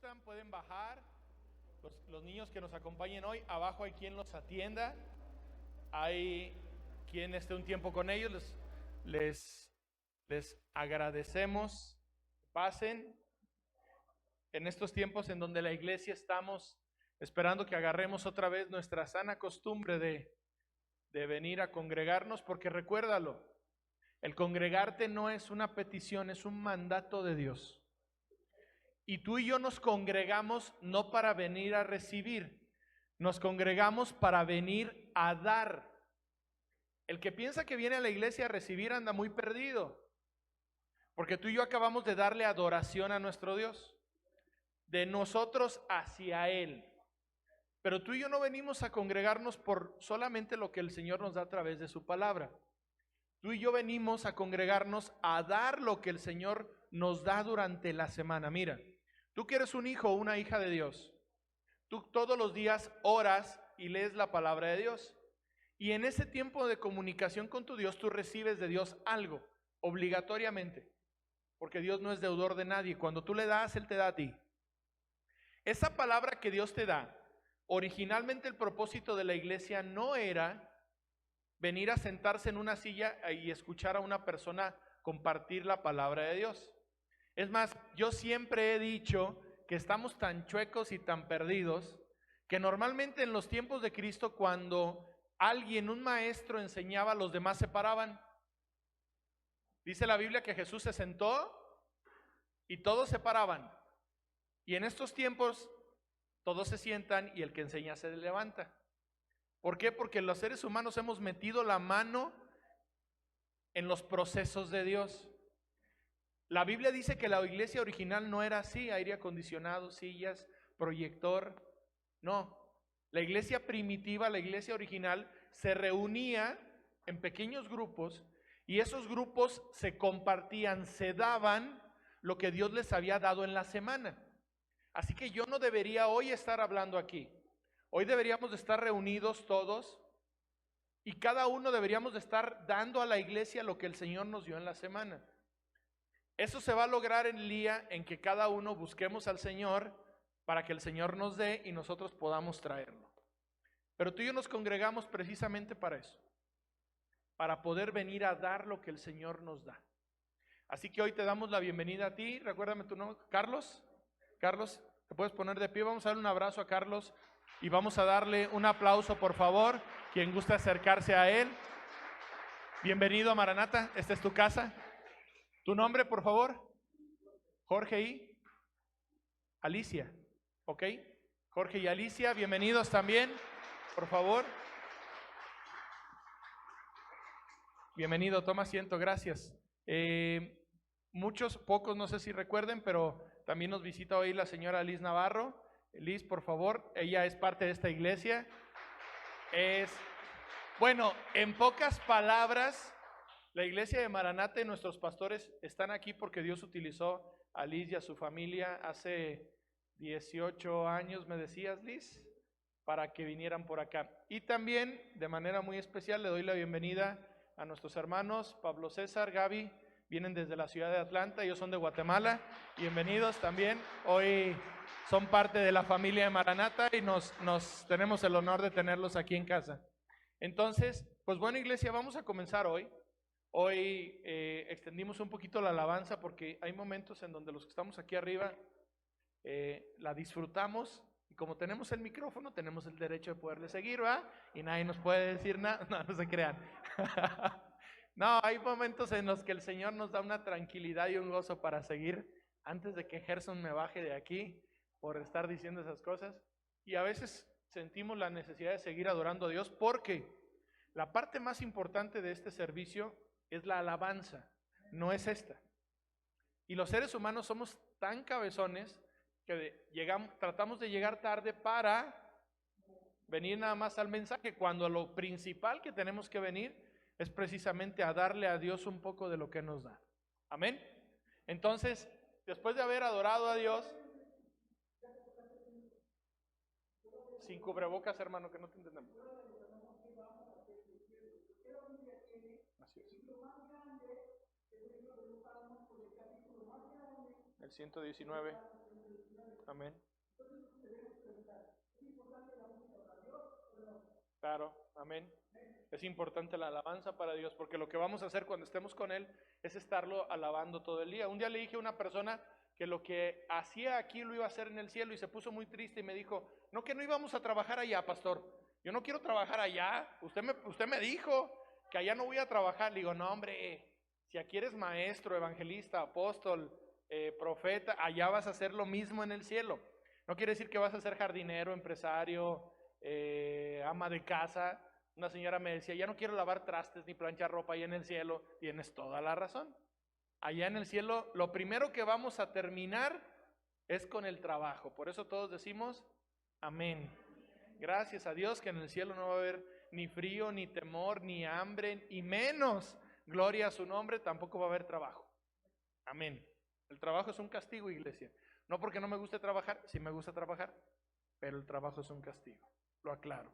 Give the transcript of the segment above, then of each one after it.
gustan pueden bajar. Los niños que nos acompañen hoy, abajo hay quien los atienda, hay quien esté un tiempo con ellos. Les agradecemos. Pasen en estos tiempos en donde la iglesia estamos esperando que agarremos otra vez nuestra sana costumbre de venir a congregarnos, porque recuérdalo, el congregarte no es una petición, es un mandato de Dios. Y tú y yo nos congregamos no para venir a recibir, nos congregamos para venir a dar. El que piensa que viene a la iglesia a recibir anda muy perdido, porque tú y yo acabamos de darle adoración a nuestro Dios, de nosotros hacia Él. Pero tú y yo no venimos a congregarnos por solamente lo que el Señor nos da a través de su palabra. Tú y yo venimos a congregarnos a dar lo que el Señor nos da durante la semana. Mira, tú que eres un hijo o una hija de Dios, tú todos los días oras y lees la palabra de Dios. Y en ese tiempo de comunicación con tu Dios, tú recibes de Dios algo, obligatoriamente. Porque Dios no es deudor de nadie. Cuando tú le das, Él te da a ti. Esa palabra que Dios te da, originalmente el propósito de la iglesia no era venir a sentarse en una silla y escuchar a una persona compartir la palabra de Dios. Es más, yo siempre he dicho que estamos tan chuecos y tan perdidos que normalmente en los tiempos de Cristo, cuando alguien, un maestro enseñaba, los demás se paraban. Dice la Biblia que Jesús se sentó y todos se paraban. Y en estos tiempos todos se sientan y el que enseña se levanta. ¿Por qué? Porque los seres humanos hemos metido la mano en los procesos de Dios. La Biblia dice que la iglesia original no era así, aire acondicionado, sillas, proyector. No, la iglesia primitiva, la iglesia original, se reunía en pequeños grupos y esos grupos se compartían, se daban lo que Dios les había dado en la semana. Así que yo no debería hoy estar hablando aquí. Hoy deberíamos de estar reunidos todos y cada uno deberíamos de estar dando a la iglesia lo que el Señor nos dio en la semana. Eso se va a lograr en el día en que cada uno busquemos al Señor para que el Señor nos dé y nosotros podamos traerlo. Pero tú y yo nos congregamos precisamente para eso, para poder venir a dar lo que el Señor nos da. Así que hoy te damos la bienvenida a ti. Recuérdame tu nombre, Carlos. Carlos, te puedes poner de pie. Vamos a darle un abrazo a Carlos y vamos a darle un aplauso, por favor, quien gusta acercarse a él. Bienvenido a Maranata, esta es tu casa. ¿Tu nombre, por favor? Jorge y Alicia, ¿ok? Jorge y Alicia, bienvenidos también, por favor. Bienvenido, toma asiento, gracias. Pocos, no sé si recuerden, pero también nos visita hoy la señora Liz Navarro. Liz, por favor, ella es parte de esta iglesia. Bueno, en pocas palabras, la iglesia de Maranata y nuestros pastores están aquí porque Dios utilizó a Liz y a su familia hace 18 años, me decías, Liz, para que vinieran por acá. Y también, de manera muy especial, le doy la bienvenida a nuestros hermanos Pablo César, Gaby, vienen desde la ciudad de Atlanta, ellos son de Guatemala. Bienvenidos también. Hoy son parte de la familia de Maranata y nos tenemos el honor de tenerlos aquí en casa. Entonces, pues bueno, iglesia, vamos a comenzar hoy. Hoy extendimos un poquito la alabanza porque hay momentos en donde los que estamos aquí arriba la disfrutamos y como tenemos el micrófono tenemos el derecho de poderle seguir, ¿va? Y nadie nos puede decir nada, no se crean. No, hay momentos en los que el Señor nos da una tranquilidad y un gozo para seguir antes de que Gerson me baje de aquí por estar diciendo esas cosas. Y a veces sentimos la necesidad de seguir adorando a Dios porque la parte más importante de este servicio es la alabanza, no es esta. Y los seres humanos somos tan cabezones que tratamos de llegar tarde para venir nada más al mensaje, cuando lo principal que tenemos que venir es precisamente a darle a Dios un poco de lo que nos da. Amén. Entonces, después de haber adorado a Dios, sin cubrebocas, hermano, que no te entendemos. Así es. El 119. Amén. Claro, amén. Es importante la alabanza para Dios, porque lo que vamos a hacer cuando estemos con Él es estarlo alabando todo el día. Un día le dije a una persona que lo que hacía aquí lo iba a hacer en el cielo y se puso muy triste y me dijo, no, que no íbamos a trabajar allá, pastor. Yo no quiero trabajar allá. Usted me dijo que allá no voy a trabajar. Le digo, no, hombre, si aquí eres maestro, evangelista, apóstol, profeta, allá vas a hacer lo mismo en el cielo. No quiere decir que vas a ser jardinero, empresario, ama de casa. Una señora me decía, ya no quiero lavar trastes ni planchar ropa allá en el cielo. Tienes toda la razón. Allá en el cielo, lo primero que vamos a terminar es con el trabajo. Por eso todos decimos, amén. Gracias a Dios que en el cielo no va a haber ni frío, ni temor, ni hambre, y menos, gloria a su nombre, tampoco va a haber trabajo. Amén. El trabajo es un castigo, iglesia. No porque no me guste trabajar, sí me gusta trabajar, pero el trabajo es un castigo. Lo aclaro.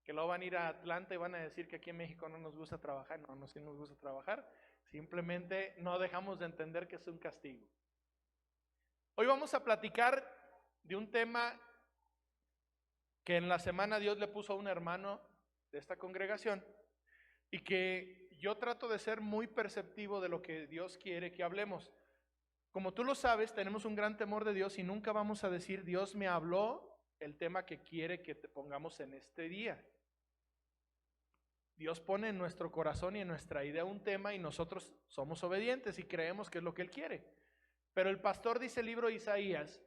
Que luego van a ir a Atlanta y van a decir que aquí en México no nos gusta trabajar. No, sí nos gusta trabajar. Simplemente no dejamos de entender que es un castigo. Hoy vamos a platicar de un tema que en la semana Dios le puso a un hermano de esta congregación y que yo trato de ser muy perceptivo de lo que Dios quiere que hablemos. Como tú lo sabes, tenemos un gran temor de Dios y nunca vamos a decir, Dios me habló el tema que quiere que te pongamos en este día. Dios pone en nuestro corazón y en nuestra idea un tema y nosotros somos obedientes y creemos que es lo que Él quiere. Pero el pastor, dice el libro de Isaías,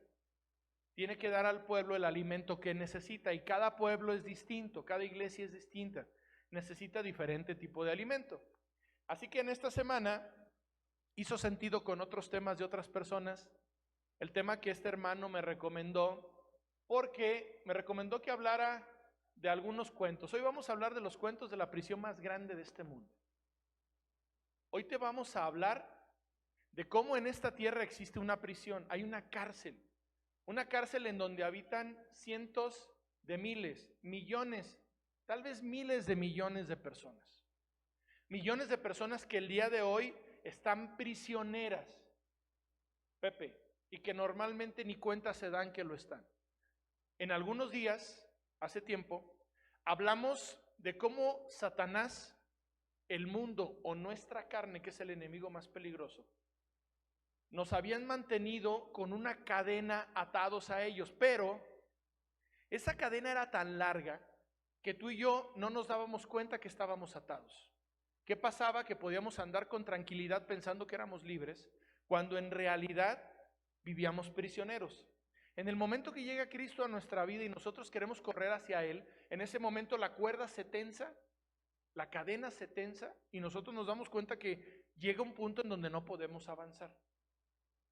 tiene que dar al pueblo el alimento que necesita y cada pueblo es distinto, cada iglesia es distinta, necesita diferente tipo de alimento. Así que en esta semana hizo sentido con otros temas de otras personas, el tema que este hermano me recomendó, porque me recomendó que hablara de algunos cuentos. Hoy vamos a hablar de los cuentos de la prisión más grande de este mundo. Hoy te vamos a hablar de cómo en esta tierra existe una prisión, hay una cárcel en donde habitan cientos de miles, millones, tal vez miles de millones de personas. Millones de personas que el día de hoy están prisioneras, Pepe, y que normalmente ni cuenta se dan que lo están. En algunos días, hace tiempo, hablamos de cómo Satanás, el mundo o nuestra carne, que es el enemigo más peligroso, nos habían mantenido con una cadena atados a ellos, pero esa cadena era tan larga que tú y yo no nos dábamos cuenta que estábamos atados. ¿Qué pasaba? Que podíamos andar con tranquilidad pensando que éramos libres, cuando en realidad vivíamos prisioneros. En el momento que llega Cristo a nuestra vida y nosotros queremos correr hacia Él, en ese momento la cuerda se tensa, la cadena se tensa y nosotros nos damos cuenta que llega un punto en donde no podemos avanzar.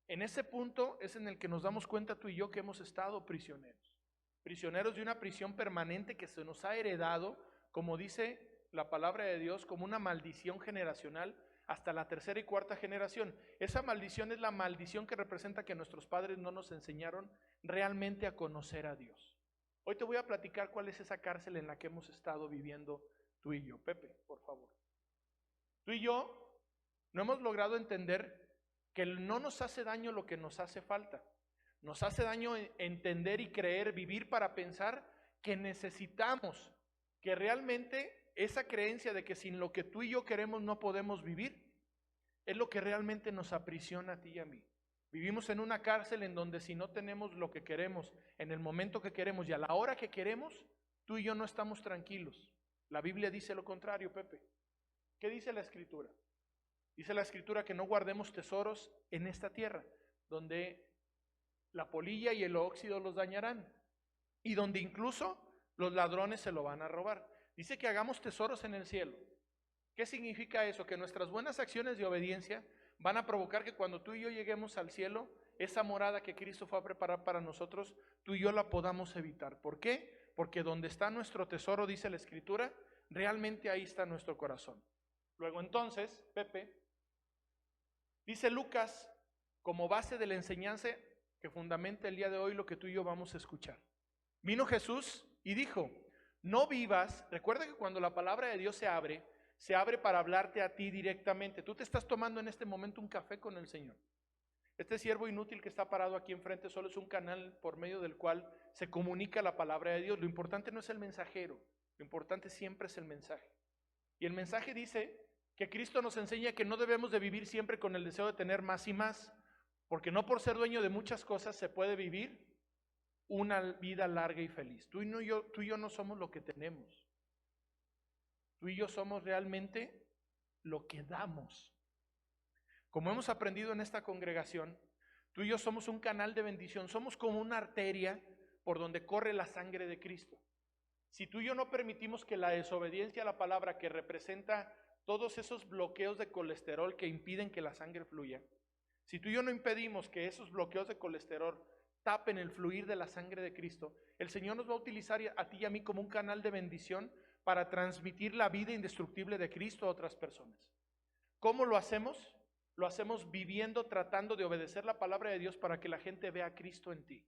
En ese punto es en el que nos damos cuenta tú y yo que hemos estado prisioneros. Prisioneros de una prisión permanente que se nos ha heredado, como dice la palabra de Dios, como una maldición generacional hasta la tercera y cuarta generación. Esa maldición es la maldición que representa que nuestros padres no nos enseñaron realmente a conocer a Dios. Hoy te voy a platicar cuál es esa cárcel en la que hemos estado viviendo tú y yo. Pepe, por favor. Tú y yo no hemos logrado entender que no nos hace daño lo que nos hace falta. Nos hace daño entender y creer, vivir para pensar que necesitamos, que realmente esa creencia de que sin lo que tú y yo queremos no podemos vivir, es lo que realmente nos aprisiona a ti y a mí. Vivimos en una cárcel en donde si no tenemos lo que queremos, en el momento que queremos y a la hora que queremos, tú y yo no estamos tranquilos. La Biblia dice lo contrario, Pepe. ¿Qué dice la Escritura? Dice la Escritura que no guardemos tesoros en esta tierra, donde la polilla y el óxido los dañarán, y donde incluso los ladrones se lo van a robar. Dice que hagamos tesoros en el cielo. ¿Qué significa eso? Que nuestras buenas acciones de obediencia van a provocar que cuando tú y yo lleguemos al cielo, esa morada que Cristo fue a preparar para nosotros, tú y yo la podamos evitar. ¿Por qué? Porque donde está nuestro tesoro, dice la Escritura, realmente ahí está nuestro corazón. Luego entonces, Pepe, dice Lucas, como base de la enseñanza que fundamenta el día de hoy lo que tú y yo vamos a escuchar. Vino Jesús y dijo, no vivas, recuerda que cuando la palabra de Dios se abre para hablarte a ti directamente. Tú te estás tomando en este momento un café con el Señor. Este siervo inútil que está parado aquí enfrente solo es un canal por medio del cual se comunica la palabra de Dios. Lo importante no es el mensajero, lo importante siempre es el mensaje. Y el mensaje dice que Cristo nos enseña que no debemos de vivir siempre con el deseo de tener más y más, porque no por ser dueño de muchas cosas se puede vivir una vida larga y feliz. Tú y yo no somos lo que tenemos. Tú y yo somos realmente lo que damos. Como hemos aprendido en esta congregación, tú y yo somos un canal de bendición, somos como una arteria por donde corre la sangre de Cristo. Si tú y yo no permitimos que la desobediencia a la palabra, que representa todos esos bloqueos de colesterol que impiden que la sangre fluya, si tú y yo no impedimos que esos bloqueos de colesterol tapen el fluir de la sangre de Cristo, el Señor nos va a utilizar a ti y a mí como un canal de bendición para transmitir la vida indestructible de Cristo a otras personas. ¿Cómo lo hacemos? Lo hacemos viviendo, tratando de obedecer la palabra de Dios para que la gente vea a Cristo en ti.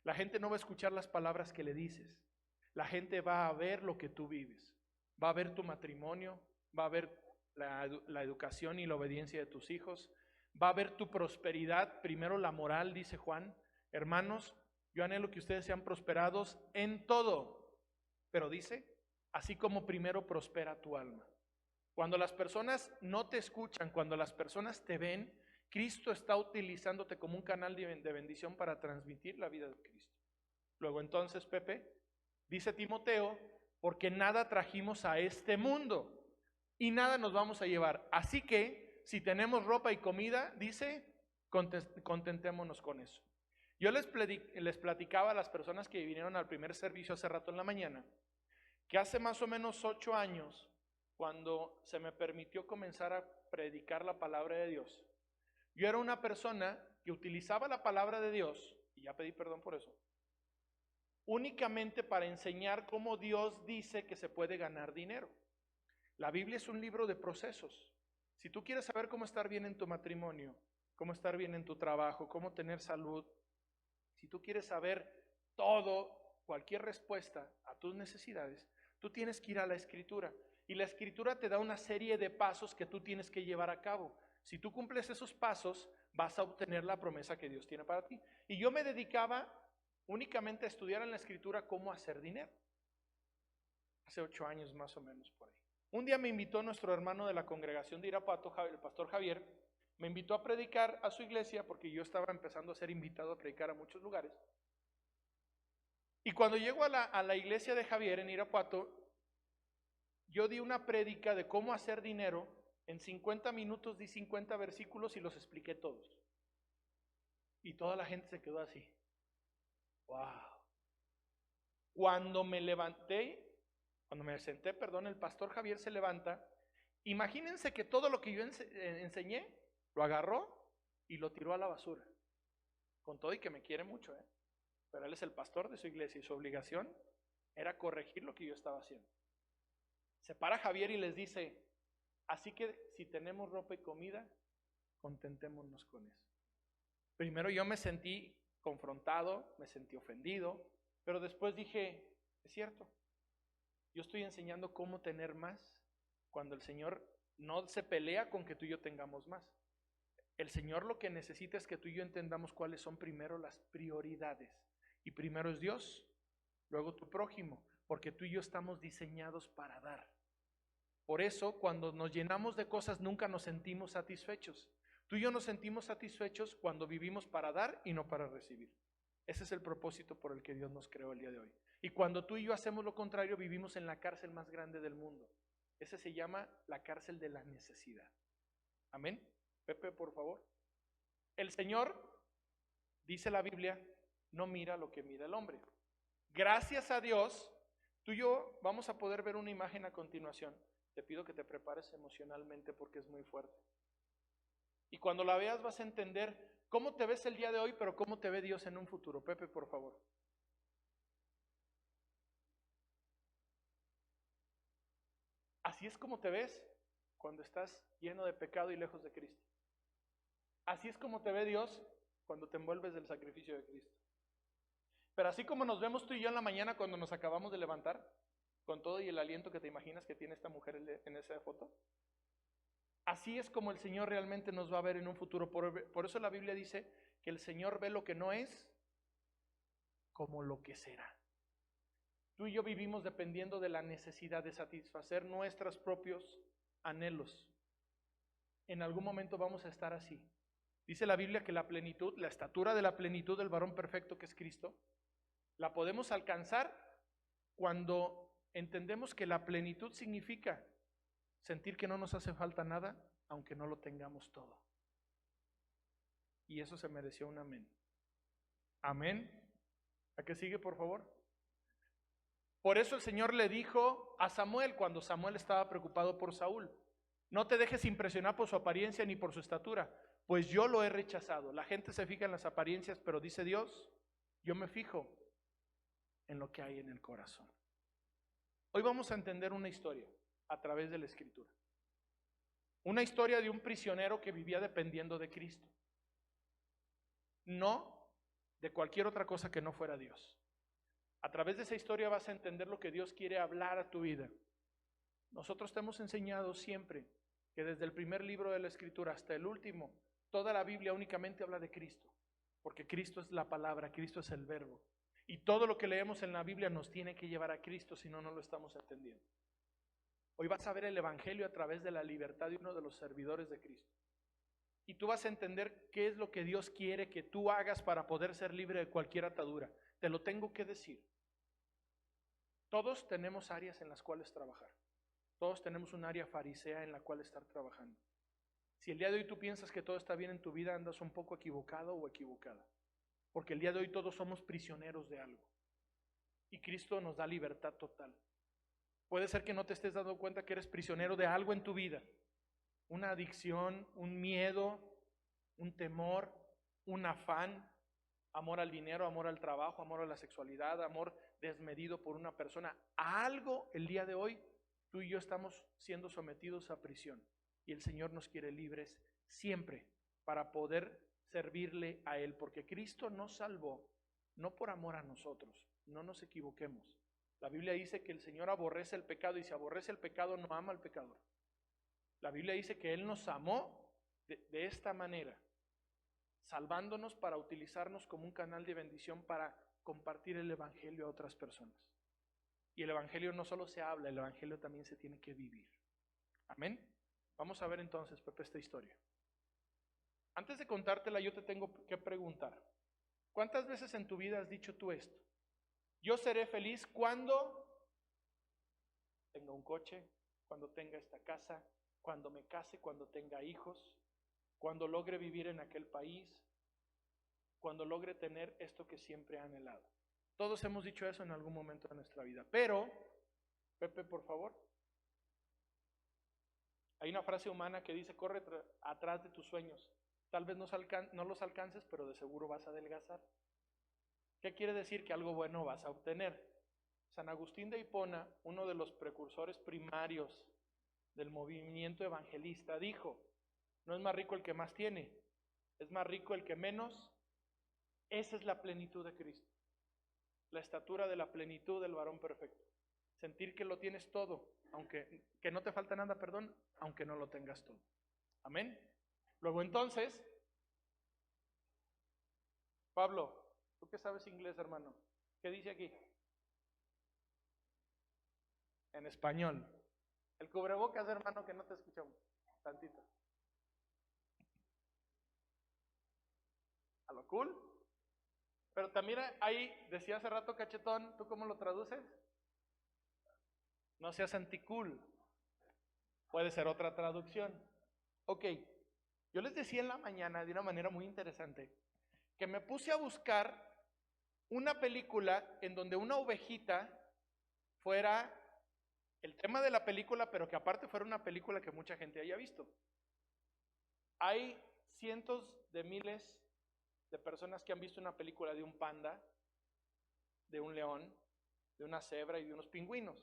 La gente no va a escuchar las palabras que le dices. La gente va a ver lo que tú vives. Va a ver tu matrimonio, va a ver la educación y la obediencia de tus hijos. Va a ver tu prosperidad, primero la moral, dice Juan. Hermanos, yo anhelo que ustedes sean prosperados en todo. Pero dice, así como primero prospera tu alma. Cuando las personas no te escuchan, cuando las personas te ven, Cristo está utilizándote como un canal de bendición para transmitir la vida de Cristo. Luego entonces, Pepe, dice Timoteo, porque nada trajimos a este mundo y nada nos vamos a llevar. Así que, si tenemos ropa y comida, dice, contentémonos con eso. Yo les platicaba a las personas que vinieron al primer servicio hace rato en la mañana, que hace más o menos 8 años, cuando se me permitió comenzar a predicar la palabra de Dios, yo era una persona que utilizaba la palabra de Dios, y ya pedí perdón por eso, únicamente para enseñar cómo Dios dice que se puede ganar dinero. La Biblia es un libro de procesos. Si tú quieres saber cómo estar bien en tu matrimonio, cómo estar bien en tu trabajo, cómo tener salud, si tú quieres saber todo, cualquier respuesta a tus necesidades, tú tienes que ir a la Escritura. Y la Escritura te da una serie de pasos que tú tienes que llevar a cabo. Si tú cumples esos pasos, vas a obtener la promesa que Dios tiene para ti. Y yo me dedicaba únicamente a estudiar en la Escritura cómo hacer dinero. Hace 8 años más o menos por ahí. Un día me invitó nuestro hermano de la congregación de Irapuato, el pastor Javier, me invitó a predicar a su iglesia porque yo estaba empezando a ser invitado a predicar a muchos lugares. Y cuando llego a la iglesia de Javier en Irapuato, yo di una prédica de cómo hacer dinero. En 50 minutos di 50 versículos y los expliqué todos. Y toda la gente se quedó así. ¡Wow! Cuando me senté, el pastor Javier se levanta. Imagínense que todo lo que yo enseñé, lo agarró y lo tiró a la basura. Con todo y que me quiere mucho, pero él es el pastor de su iglesia y su obligación era corregir lo que yo estaba haciendo. Se para Javier y les dice, así que si tenemos ropa y comida, contentémonos con eso. Primero yo me sentí confrontado, me sentí ofendido, pero después dije, es cierto, yo estoy enseñando cómo tener más cuando el Señor no se pelea con que tú y yo tengamos más. El Señor lo que necesita es que tú y yo entendamos cuáles son primero las prioridades. Y primero es Dios, luego tu prójimo, porque tú y yo estamos diseñados para dar. Por eso, cuando nos llenamos de cosas, nunca nos sentimos satisfechos. Tú y yo nos sentimos satisfechos cuando vivimos para dar y no para recibir. Ese es el propósito por el que Dios nos creó el día de hoy. Y cuando tú y yo hacemos lo contrario, vivimos en la cárcel más grande del mundo. Ese se llama la cárcel de la necesidad. Amén. Pepe, por favor. El Señor, dice la Biblia, no mira lo que mira el hombre. Gracias a Dios, tú y yo vamos a poder ver una imagen a continuación. Te pido que te prepares emocionalmente porque es muy fuerte. Y cuando la veas vas a entender cómo te ves el día de hoy, pero cómo te ve Dios en un futuro. Pepe, por favor. Así es como te ves cuando estás lleno de pecado y lejos de Cristo. Así es como te ve Dios cuando te envuelves del sacrificio de Cristo. Pero así como nos vemos tú y yo en la mañana cuando nos acabamos de levantar, con todo y el aliento que te imaginas que tiene esta mujer en esa foto, Así es como el Señor realmente nos va a ver en un futuro. Por eso la Biblia dice que el Señor ve lo que no es como lo que será. Tú y yo vivimos dependiendo de la necesidad de satisfacer nuestros propios anhelos. En algún momento vamos a estar así. Dice la Biblia que la plenitud, la estatura de la plenitud del varón perfecto que es Cristo, la podemos alcanzar cuando entendemos que la plenitud significa sentir que no nos hace falta nada, aunque no lo tengamos todo. Y eso se mereció un amén. Amén. ¿A qué sigue, por favor? Por eso el Señor le dijo a Samuel, cuando Samuel estaba preocupado por Saúl: no te dejes impresionar por su apariencia ni por su estatura, pues yo lo he rechazado. La gente se fija en las apariencias, pero dice Dios, yo me fijo en lo que hay en el corazón. Hoy vamos a entender una historia a través de la Escritura. Una historia de un prisionero que vivía dependiendo de Cristo. No de cualquier otra cosa que no fuera Dios. A través de esa historia vas a entender lo que Dios quiere hablar a tu vida. Nosotros te hemos enseñado siempre que desde el primer libro de la Escritura hasta el último, toda la Biblia únicamente habla de Cristo, porque Cristo es la palabra, Cristo es el verbo. Y todo lo que leemos en la Biblia nos tiene que llevar a Cristo, si no, no lo estamos entendiendo. Hoy vas a ver el Evangelio a través de la libertad de uno de los servidores de Cristo. Y tú vas a entender qué es lo que Dios quiere que tú hagas para poder ser libre de cualquier atadura. Te lo tengo que decir. Todos tenemos áreas en las cuales trabajar. Todos tenemos un área farisea en la cual estar trabajando. Si el día de hoy tú piensas que todo está bien en tu vida, andas un poco equivocado o equivocada. Porque el día de hoy todos somos prisioneros de algo. Y Cristo nos da libertad total. Puede ser que no te estés dando cuenta que eres prisionero de algo en tu vida. Una adicción, un miedo, un temor, un afán, amor al dinero, amor al trabajo, amor a la sexualidad, amor desmedido por una persona. A algo el día de hoy tú y yo estamos siendo sometidos a prisión. Y el Señor nos quiere libres siempre para poder servirle a Él. Porque Cristo nos salvó, no por amor a nosotros. No nos equivoquemos. La Biblia dice que el Señor aborrece el pecado, y si aborrece el pecado no ama al pecador. La Biblia dice que Él nos amó de esta manera, salvándonos para utilizarnos como un canal de bendición para compartir el Evangelio a otras personas. Y el Evangelio no solo se habla, el Evangelio también se tiene que vivir. Amén. Vamos a ver entonces, Pepe, esta historia. Antes de contártela, yo te tengo que preguntar: ¿cuántas veces en tu vida has dicho tú esto? Yo seré feliz cuando tenga un coche, cuando tenga esta casa, cuando me case, cuando tenga hijos, cuando logre vivir en aquel país, cuando logre tener esto que siempre he anhelado. Todos hemos dicho eso en algún momento de nuestra vida. Pero, Pepe, por favor, hay una frase humana que dice: corre atrás de tus sueños. Tal vez no los alcances, pero de seguro vas a adelgazar. ¿Qué quiere decir? Que algo bueno vas a obtener. San Agustín de Hipona, uno de los precursores primarios del movimiento evangelista, dijo: no es más rico el que más tiene, es más rico el que menos. Esa es la plenitud de Cristo, la estatura de la plenitud del varón perfecto. Sentir que lo tienes todo, aunque que no te falta nada, perdón, aunque no lo tengas todo. Amén. Luego entonces, Pablo, ¿tú qué sabes inglés, hermano? ¿Qué dice aquí? En español. El cubrebocas, hermano, que no te escuchamos. Tantito. A lo cool. Pero también ahí, decía hace rato Cachetón, ¿tú cómo lo traduces? No seas anticool. Puede ser otra traducción. Ok, yo les decía en la mañana de una manera muy interesante que me puse a buscar una película en donde una ovejita fuera el tema de la película, pero que aparte fuera una película que mucha gente haya visto. Hay cientos de miles de personas que han visto una película de un panda, de un león, de una cebra y de unos pingüinos,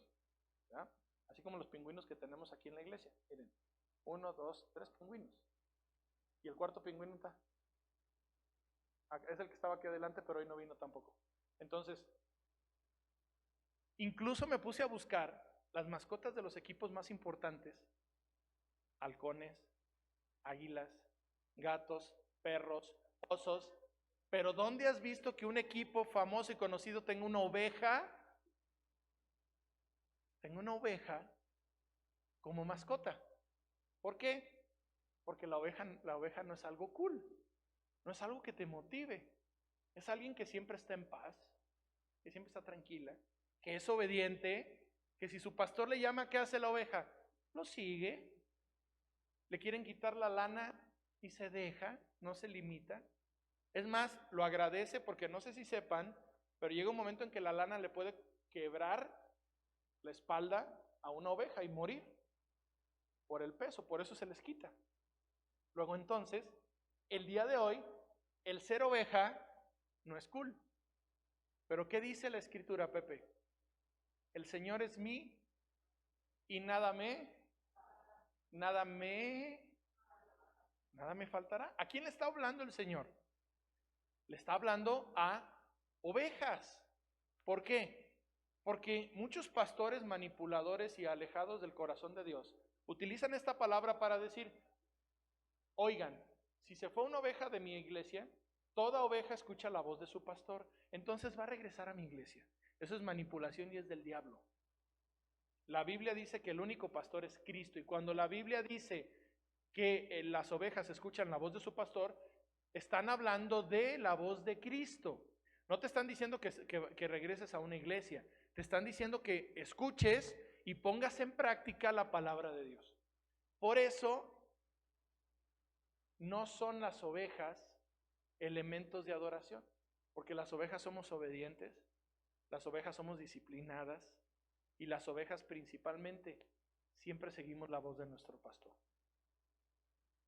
¿ya? Así como los pingüinos que tenemos aquí en la iglesia. Miren, 1, 2, 3 pingüinos. Y el cuarto pingüino está. Es el que estaba aquí adelante, pero hoy no vino tampoco. Entonces, incluso me puse a buscar las mascotas de los equipos más importantes: halcones, águilas, gatos, perros, osos. Pero ¿dónde has visto que un equipo famoso y conocido tenga una oveja? Tenga una oveja como mascota. ¿Por qué? Porque la oveja no es algo cool, no es algo que te motive. Es alguien que siempre está en paz, que siempre está tranquila, que es obediente, que si su pastor le llama, ¿qué hace la oveja? Lo sigue. Le quieren quitar la lana y se deja, no se limita. Es más, lo agradece porque no sé si sepan, pero llega un momento en que la lana le puede quebrar la espalda a una oveja y morir por el peso, por eso se les quita. Luego entonces, el día de hoy, el ser oveja no es cool. Pero ¿qué dice la escritura, Pepe? El Señor es mí y nada me faltará. ¿A quién le está hablando el Señor? Le está hablando a ovejas. ¿Por qué? Porque muchos pastores manipuladores y alejados del corazón de Dios utilizan esta palabra para decir, oigan, si se fue una oveja de mi iglesia, toda oveja escucha la voz de su pastor, entonces va a regresar a mi iglesia. Eso es manipulación y es del diablo. La Biblia dice que el único pastor es Cristo, y cuando la Biblia dice que las ovejas escuchan la voz de su pastor, están hablando de la voz de Cristo. No te están diciendo que regreses a una iglesia, te están diciendo que escuches y pongas en práctica la palabra de Dios. Por eso, no son las ovejas elementos de adoración, porque las ovejas somos obedientes, las ovejas somos disciplinadas, y las ovejas principalmente siempre seguimos la voz de nuestro pastor.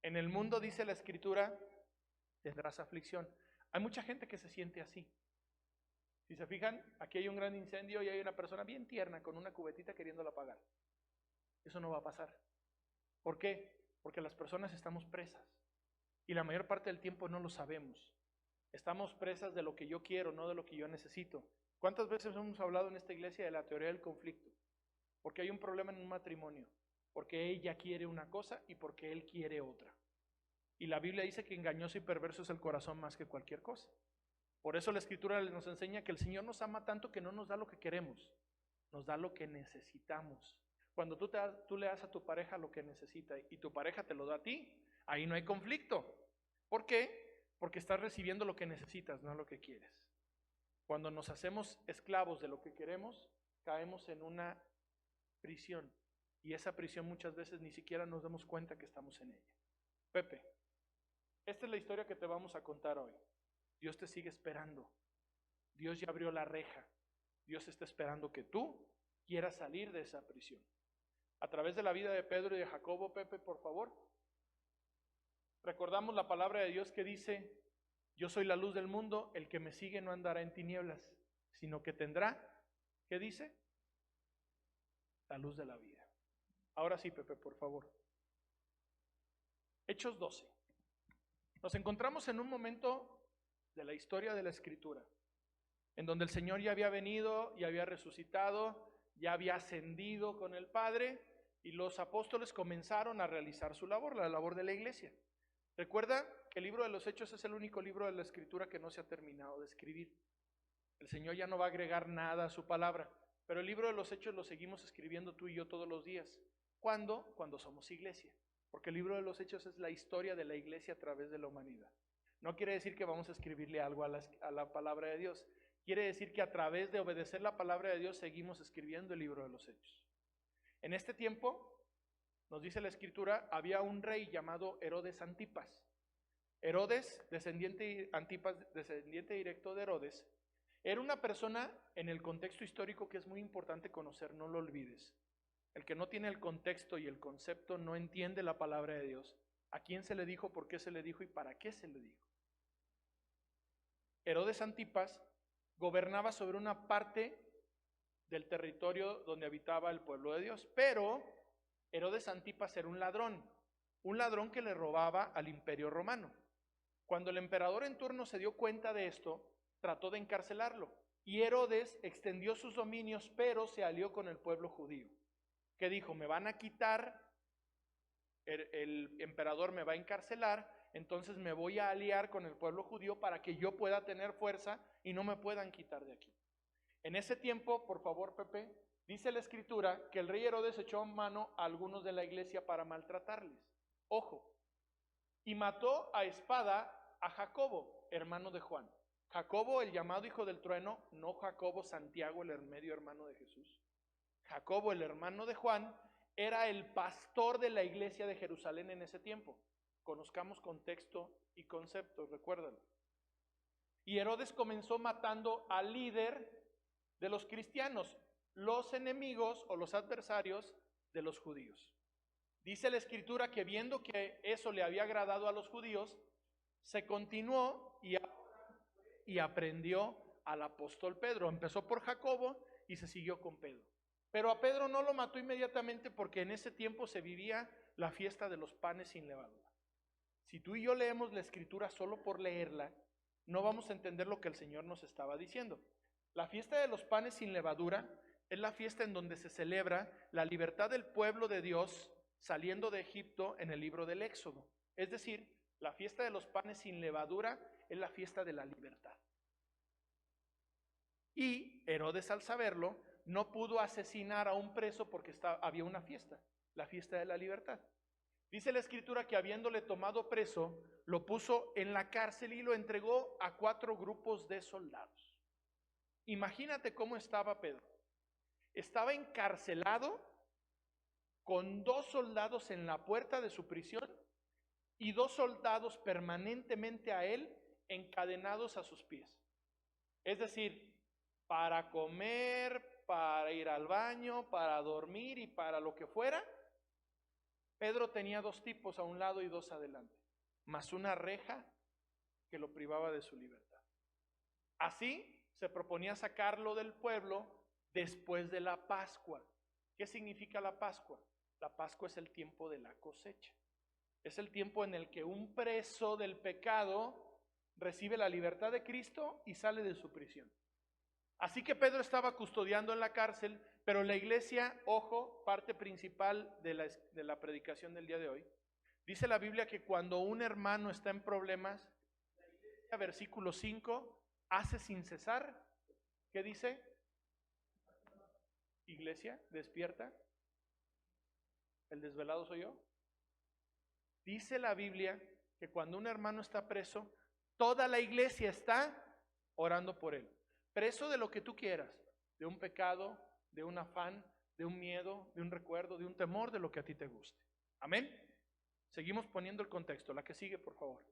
En el mundo, dice la escritura, tendrás aflicción. Hay mucha gente que se siente así. Si se fijan, aquí hay un gran incendio y hay una persona bien tierna con una cubetita queriéndola apagar. Eso no va a pasar. ¿Por qué? Porque las personas estamos presas y la mayor parte del tiempo no lo sabemos. Estamos presas de lo que yo quiero, no de lo que yo necesito. ¿Cuántas veces hemos hablado en esta iglesia de la teoría del conflicto? Porque hay un problema en un matrimonio, porque ella quiere una cosa y porque él quiere otra. Y la Biblia dice que engañoso y perverso es el corazón más que cualquier cosa. Por eso la escritura nos enseña que el Señor nos ama tanto que no nos da lo que queremos, nos da lo que necesitamos. Cuando tú le das a tu pareja lo que necesita y tu pareja te lo da a ti, ahí no hay conflicto. ¿Por qué? Porque estás recibiendo lo que necesitas, no lo que quieres. Cuando nos hacemos esclavos de lo que queremos, caemos en una prisión. Y esa prisión muchas veces ni siquiera nos damos cuenta que estamos en ella. Pepe, esta es la historia que te vamos a contar hoy. Dios te sigue esperando. Dios ya abrió la reja. Dios está esperando que tú quieras salir de esa prisión. A través de la vida de Pedro y de Jacobo, Pepe, por favor, recordamos la palabra de Dios que dice, yo soy la luz del mundo, el que me sigue no andará en tinieblas, sino que tendrá, ¿qué dice? La luz de la vida. Ahora sí, Pepe, por favor. Hechos 12. Nos encontramos en un momento de la historia de la Escritura, en donde el Señor ya había venido, ya había resucitado, ya había ascendido con el Padre, y los apóstoles comenzaron a realizar su labor, la labor de la iglesia. Recuerda que el libro de los Hechos es el único libro de la Escritura que no se ha terminado de escribir. El Señor ya no va a agregar nada a su palabra, pero el libro de los Hechos lo seguimos escribiendo tú y yo todos los días. ¿Cuándo? Cuando somos iglesia. Porque el libro de los Hechos es la historia de la iglesia a través de la humanidad. No quiere decir que vamos a escribirle algo a la palabra de Dios. Quiere decir que a través de obedecer la palabra de Dios seguimos escribiendo el libro de los Hechos. En este tiempo, nos dice la Escritura, había un rey llamado Herodes Antipas. Herodes, descendiente directo de Herodes, era una persona en el contexto histórico que es muy importante conocer, no lo olvides. El que no tiene el contexto y el concepto no entiende la palabra de Dios. ¿A quién se le dijo, por qué se le dijo y para qué se le dijo? Herodes Antipas gobernaba sobre una parte del territorio donde habitaba el pueblo de Dios, pero Herodes Antipas era un ladrón que le robaba al imperio romano. Cuando el emperador en turno se dio cuenta de esto, trató de encarcelarlo, y Herodes extendió sus dominios, pero se alió con el pueblo judío, que dijo, me van a quitar el emperador me va a encarcelar, entonces me voy a aliar con el pueblo judío para que yo pueda tener fuerza y no me puedan quitar de aquí. En ese tiempo, por favor, Pepe, dice la escritura que el rey Herodes echó mano a algunos de la iglesia para maltratarles. Ojo, y mató a espada a Jacobo, hermano de Juan. Jacobo, el llamado hijo del trueno, no Jacobo Santiago, el medio hermano de Jesús. Jacobo, el hermano de Juan, era el pastor de la iglesia de Jerusalén en ese tiempo. Conozcamos contexto y conceptos, recuérdalo. Y Herodes comenzó matando al líder de los cristianos, los enemigos o los adversarios de los judíos. Dice la escritura que viendo que eso le había agradado a los judíos, se continuó y aprendió al apóstol Pedro. Empezó por Jacobo y se siguió con Pedro. Pero a Pedro no lo mató inmediatamente porque en ese tiempo se vivía la fiesta de los panes sin levadura. Si tú y yo leemos la escritura solo por leerla, no vamos a entender lo que el Señor nos estaba diciendo. La fiesta de los panes sin levadura es la fiesta en donde se celebra la libertad del pueblo de Dios saliendo de Egipto en el libro del Éxodo. Es decir, la fiesta de los panes sin levadura es la fiesta de la libertad. Y Herodes, al saberlo, no pudo asesinar a un preso porque había una fiesta, la fiesta de la libertad. Dice la escritura que habiéndole tomado preso, lo puso en la cárcel y lo entregó a 4 grupos de soldados. Imagínate cómo estaba Pedro. Estaba encarcelado con 2 soldados en la puerta de su prisión y 2 soldados permanentemente a él encadenados a sus pies. Es decir, para comer, para ir al baño, para dormir y para lo que fuera, Pedro tenía 2 tipos a un lado y 2 adelante, más una reja que lo privaba de su libertad. Así se proponía sacarlo del pueblo después de la Pascua. ¿Qué significa la Pascua? La Pascua es el tiempo de la cosecha. Es el tiempo en el que un preso del pecado recibe la libertad de Cristo y sale de su prisión. Así que Pedro estaba custodiando en la cárcel, pero la iglesia, ojo, parte principal de la predicación del día de hoy, dice la Biblia que cuando un hermano está en problemas, la iglesia, versículo 5, hace sin cesar, ¿qué dice? Iglesia, despierta. ¿El desvelado soy yo? Dice la Biblia que cuando un hermano está preso, toda la iglesia está orando por él. Preso de lo que tú quieras, de un pecado, de un afán, de un miedo, de un recuerdo, de un temor, de lo que a ti te guste. Amén. Seguimos poniendo el contexto. La que sigue, por favor.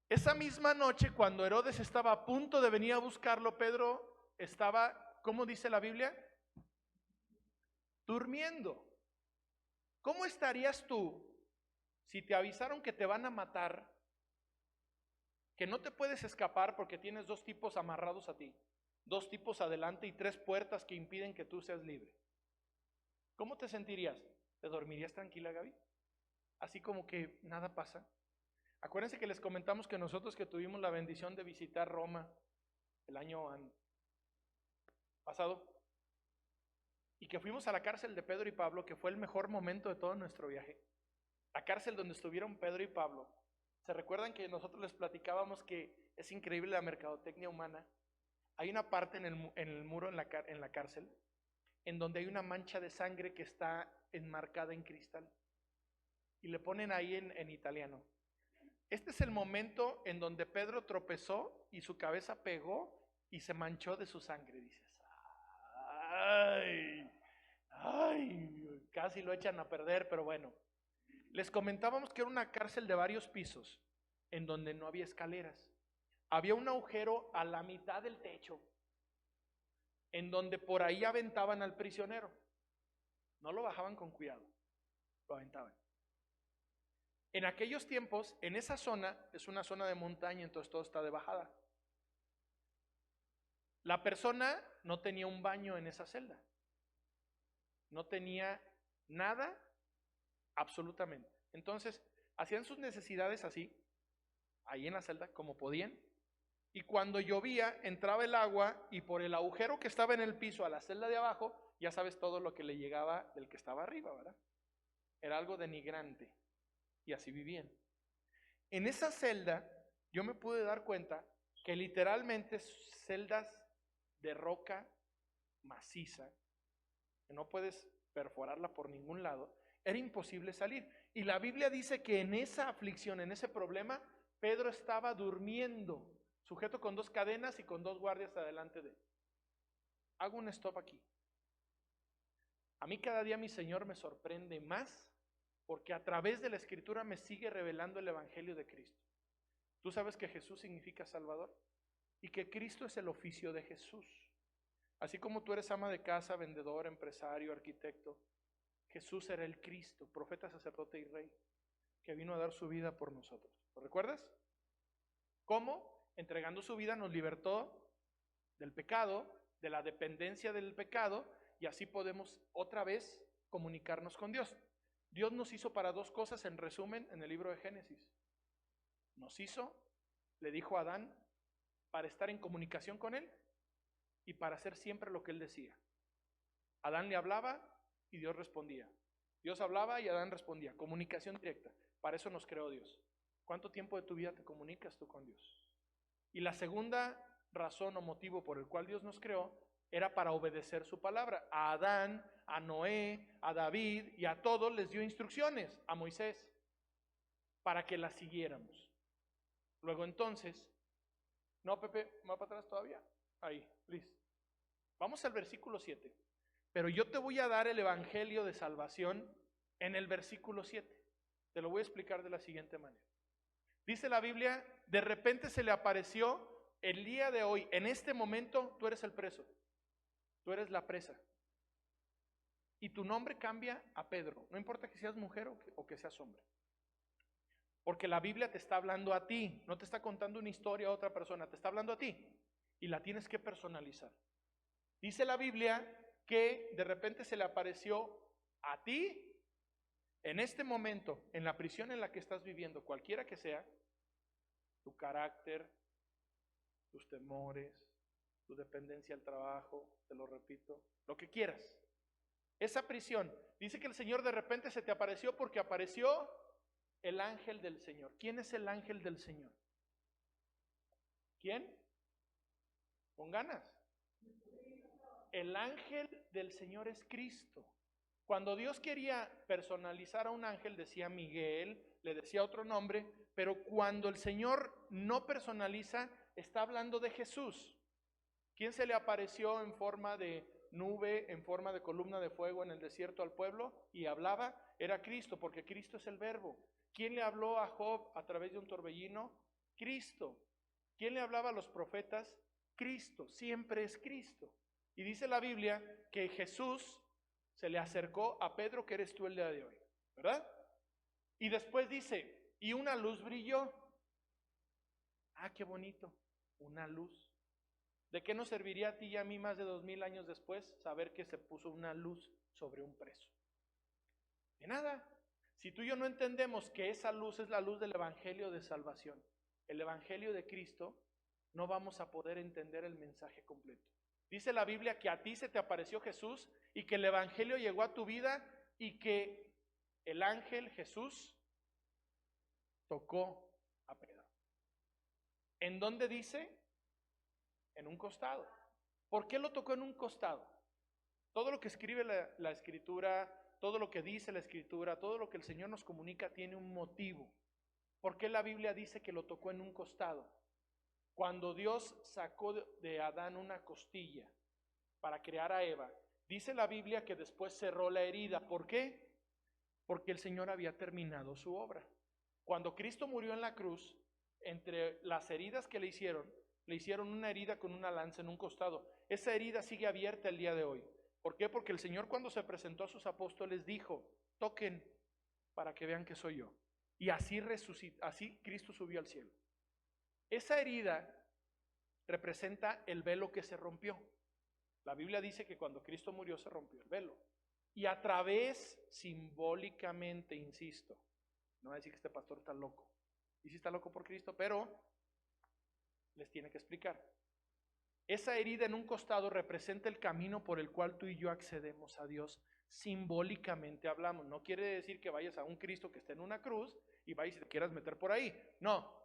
Esa misma noche, cuando Herodes estaba a punto de venir a buscarlo, Pedro estaba, ¿cómo dice la Biblia? Durmiendo. ¿Cómo estarías tú si te avisaron que te van a matar, que no te puedes escapar porque tienes 2 tipos amarrados a ti, 2 tipos adelante y 3 puertas que impiden que tú seas libre? ¿Cómo te sentirías? ¿Te dormirías tranquila, Gaby? Así como que nada pasa. Acuérdense que les comentamos que nosotros que tuvimos la bendición de visitar Roma el año pasado y que fuimos a la cárcel de Pedro y Pablo, que fue el mejor momento de todo nuestro viaje. La cárcel donde estuvieron Pedro y Pablo. ¿Se recuerdan que nosotros les platicábamos que es increíble la mercadotecnia humana? Hay una parte en el muro en la cárcel en donde hay una mancha de sangre que está enmarcada en cristal. Y le ponen ahí en italiano. Este es el momento en donde Pedro tropezó y su cabeza pegó y se manchó de su sangre. Dices, ay, casi lo echan a perder, pero bueno. Les comentábamos que era una cárcel de varios pisos, en donde no había escaleras. Había un agujero a la mitad del techo, en donde por ahí aventaban al prisionero. No lo bajaban con cuidado, lo aventaban. En aquellos tiempos, en esa zona, es una zona de montaña, entonces todo está de bajada. La persona no tenía un baño en esa celda. No tenía nada, absolutamente. Entonces, hacían sus necesidades así, ahí en la celda, como podían. Y cuando llovía, entraba el agua y por el agujero que estaba en el piso a la celda de abajo, ya sabes todo lo que le llegaba del que estaba arriba, ¿verdad? era algo denigrante, y así vivían. En esa celda yo me pude dar cuenta que literalmente celdas de roca maciza, que no puedes perforarla por ningún lado, era imposible salir. Y la Biblia dice que en esa aflicción, en ese problema, Pedro estaba durmiendo, sujeto con 2 cadenas y con 2 guardias adelante de él. Hago un stop aquí. A mí cada día mi Señor me sorprende más porque a través de la Escritura me sigue revelando el Evangelio de Cristo. Tú sabes que Jesús significa Salvador y que Cristo es el oficio de Jesús. Así como tú eres ama de casa, vendedor, empresario, arquitecto, Jesús era el Cristo, profeta, sacerdote y rey, que vino a dar su vida por nosotros. ¿Lo recuerdas? ¿Cómo? Entregando su vida nos libertó del pecado, de la dependencia del pecado, y así podemos otra vez comunicarnos con Dios. Dios nos hizo para 2 cosas, en resumen, en el libro de Génesis. Nos hizo, le dijo a Adán, para estar en comunicación con él y para hacer siempre lo que él decía. Adán le hablaba y Dios respondía. Dios hablaba y Adán respondía. Comunicación directa. Para eso nos creó Dios. ¿Cuánto tiempo de tu vida te comunicas tú con Dios? Y la segunda razón o motivo por el cual Dios nos creó era para obedecer su palabra. A Adán, a Noé, a David y a todos les dio instrucciones, a Moisés, para que las siguiéramos. Luego entonces, no Pepe, ¿va para atrás todavía? Ahí, please. Vamos al versículo 7. Pero yo te voy a dar el evangelio de salvación en el versículo 7. Te lo voy a explicar de la siguiente manera. Dice la Biblia, de repente se le apareció el día de hoy, en este momento tú eres el preso, tú eres la presa. Y tu nombre cambia a Pedro, no importa que seas mujer o que seas hombre. Porque la Biblia te está hablando a ti, no te está contando una historia a otra persona, te está hablando a ti y la tienes que personalizar. Dice la Biblia que de repente se le apareció a ti en este momento, en la prisión en la que estás viviendo, cualquiera que sea, tu carácter, tus temores, tu dependencia al trabajo, te lo repito, lo que quieras. Esa prisión, dice que el Señor de repente se te apareció porque apareció el ángel del Señor. ¿Quién es el ángel del Señor? ¿Quién? Con ganas. El ángel del Señor es Cristo. Cuando Dios quería personalizar a un ángel, decía Miguel, le decía otro nombre, pero cuando el Señor no personaliza, está hablando de Jesús. ¿Quién se le apareció en forma de nube, en forma de columna de fuego en el desierto al pueblo y hablaba? Era Cristo, porque Cristo es el verbo. ¿Quién le habló a Job a través de un torbellino? Cristo. ¿Quién le hablaba a los profetas? Cristo. Siempre es Cristo. Y dice la Biblia que Jesús se le acercó a Pedro, que eres tú el día de hoy, ¿verdad? Y después dice, y una luz brilló. Ah, qué bonito, una luz. ¿De qué nos serviría a ti y a mí más de 2000 años después saber que se puso una luz sobre un preso? De nada. Si tú y yo no entendemos que esa luz es la luz del Evangelio de salvación, el Evangelio de Cristo, no vamos a poder entender el mensaje completo. Dice la Biblia que a ti se te apareció Jesús y que el Evangelio llegó a tu vida y que el ángel Jesús tocó a Pedro. ¿En dónde dice? En un costado. ¿Por qué lo tocó en un costado? Todo lo que escribe la Escritura, todo lo que dice la Escritura, todo lo que el Señor nos comunica tiene un motivo. ¿Por qué la Biblia dice que lo tocó en un costado? Cuando Dios sacó de Adán una costilla para crear a Eva, dice la Biblia que después cerró la herida. ¿Por qué? Porque el Señor había terminado su obra. Cuando Cristo murió en la cruz, entre las heridas que le hicieron una herida con una lanza en un costado. Esa herida sigue abierta el día de hoy. ¿Por qué? Porque el Señor, cuando se presentó a sus apóstoles, dijo, toquen para que vean que soy yo. Y así Cristo subió al cielo. Esa herida representa el velo que se rompió. La Biblia dice que cuando Cristo murió se rompió el velo. Y a través, simbólicamente, insisto, no voy a decir que este pastor está loco. Y sí está loco por Cristo, pero les tiene que explicar. Esa herida en un costado representa el camino por el cual tú y yo accedemos a Dios. Simbólicamente hablamos. No quiere decir que vayas a un Cristo que esté en una cruz y vayas y te quieras meter por ahí. No.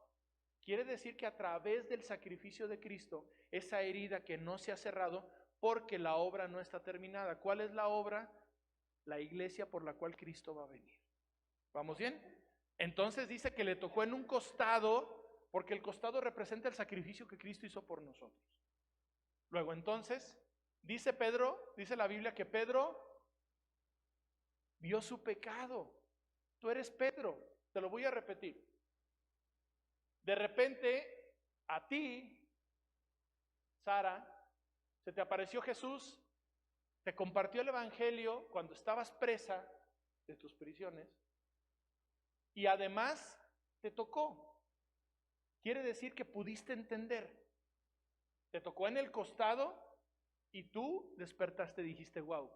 Quiere decir que a través del sacrificio de Cristo, esa herida que no se ha cerrado porque la obra no está terminada. ¿Cuál es la obra? La iglesia por la cual Cristo va a venir. ¿Vamos bien? Entonces dice que le tocó en un costado, porque el costado representa el sacrificio que Cristo hizo por nosotros. Luego entonces, dice Pedro, dice la Biblia que Pedro vio su pecado. Tú eres Pedro, te lo voy a repetir. De repente, a ti, Sara, se te apareció Jesús, te compartió el evangelio cuando estabas presa de tus prisiones y además te tocó. Quiere decir que pudiste entender. Te tocó en el costado y tú despertaste y dijiste, wow,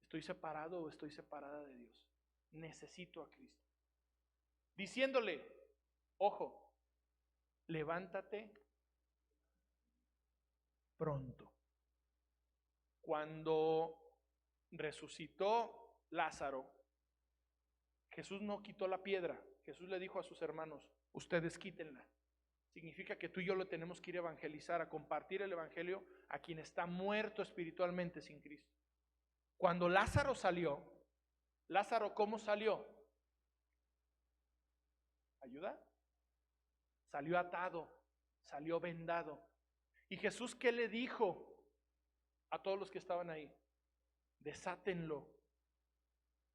estoy separado o estoy separada de Dios. Necesito a Cristo. Diciéndole, ojo, levántate pronto. Cuando resucitó Lázaro, Jesús no quitó la piedra. Jesús le dijo a sus hermanos, ustedes quítenla. Significa que tú y yo lo tenemos que ir a evangelizar, a compartir el evangelio a quien está muerto espiritualmente sin Cristo. Cuando Lázaro salió, Lázaro, ¿cómo salió? ¿Ayuda? Salió atado, salió vendado. ¿Y Jesús qué le dijo a todos los que estaban ahí? Desátenlo.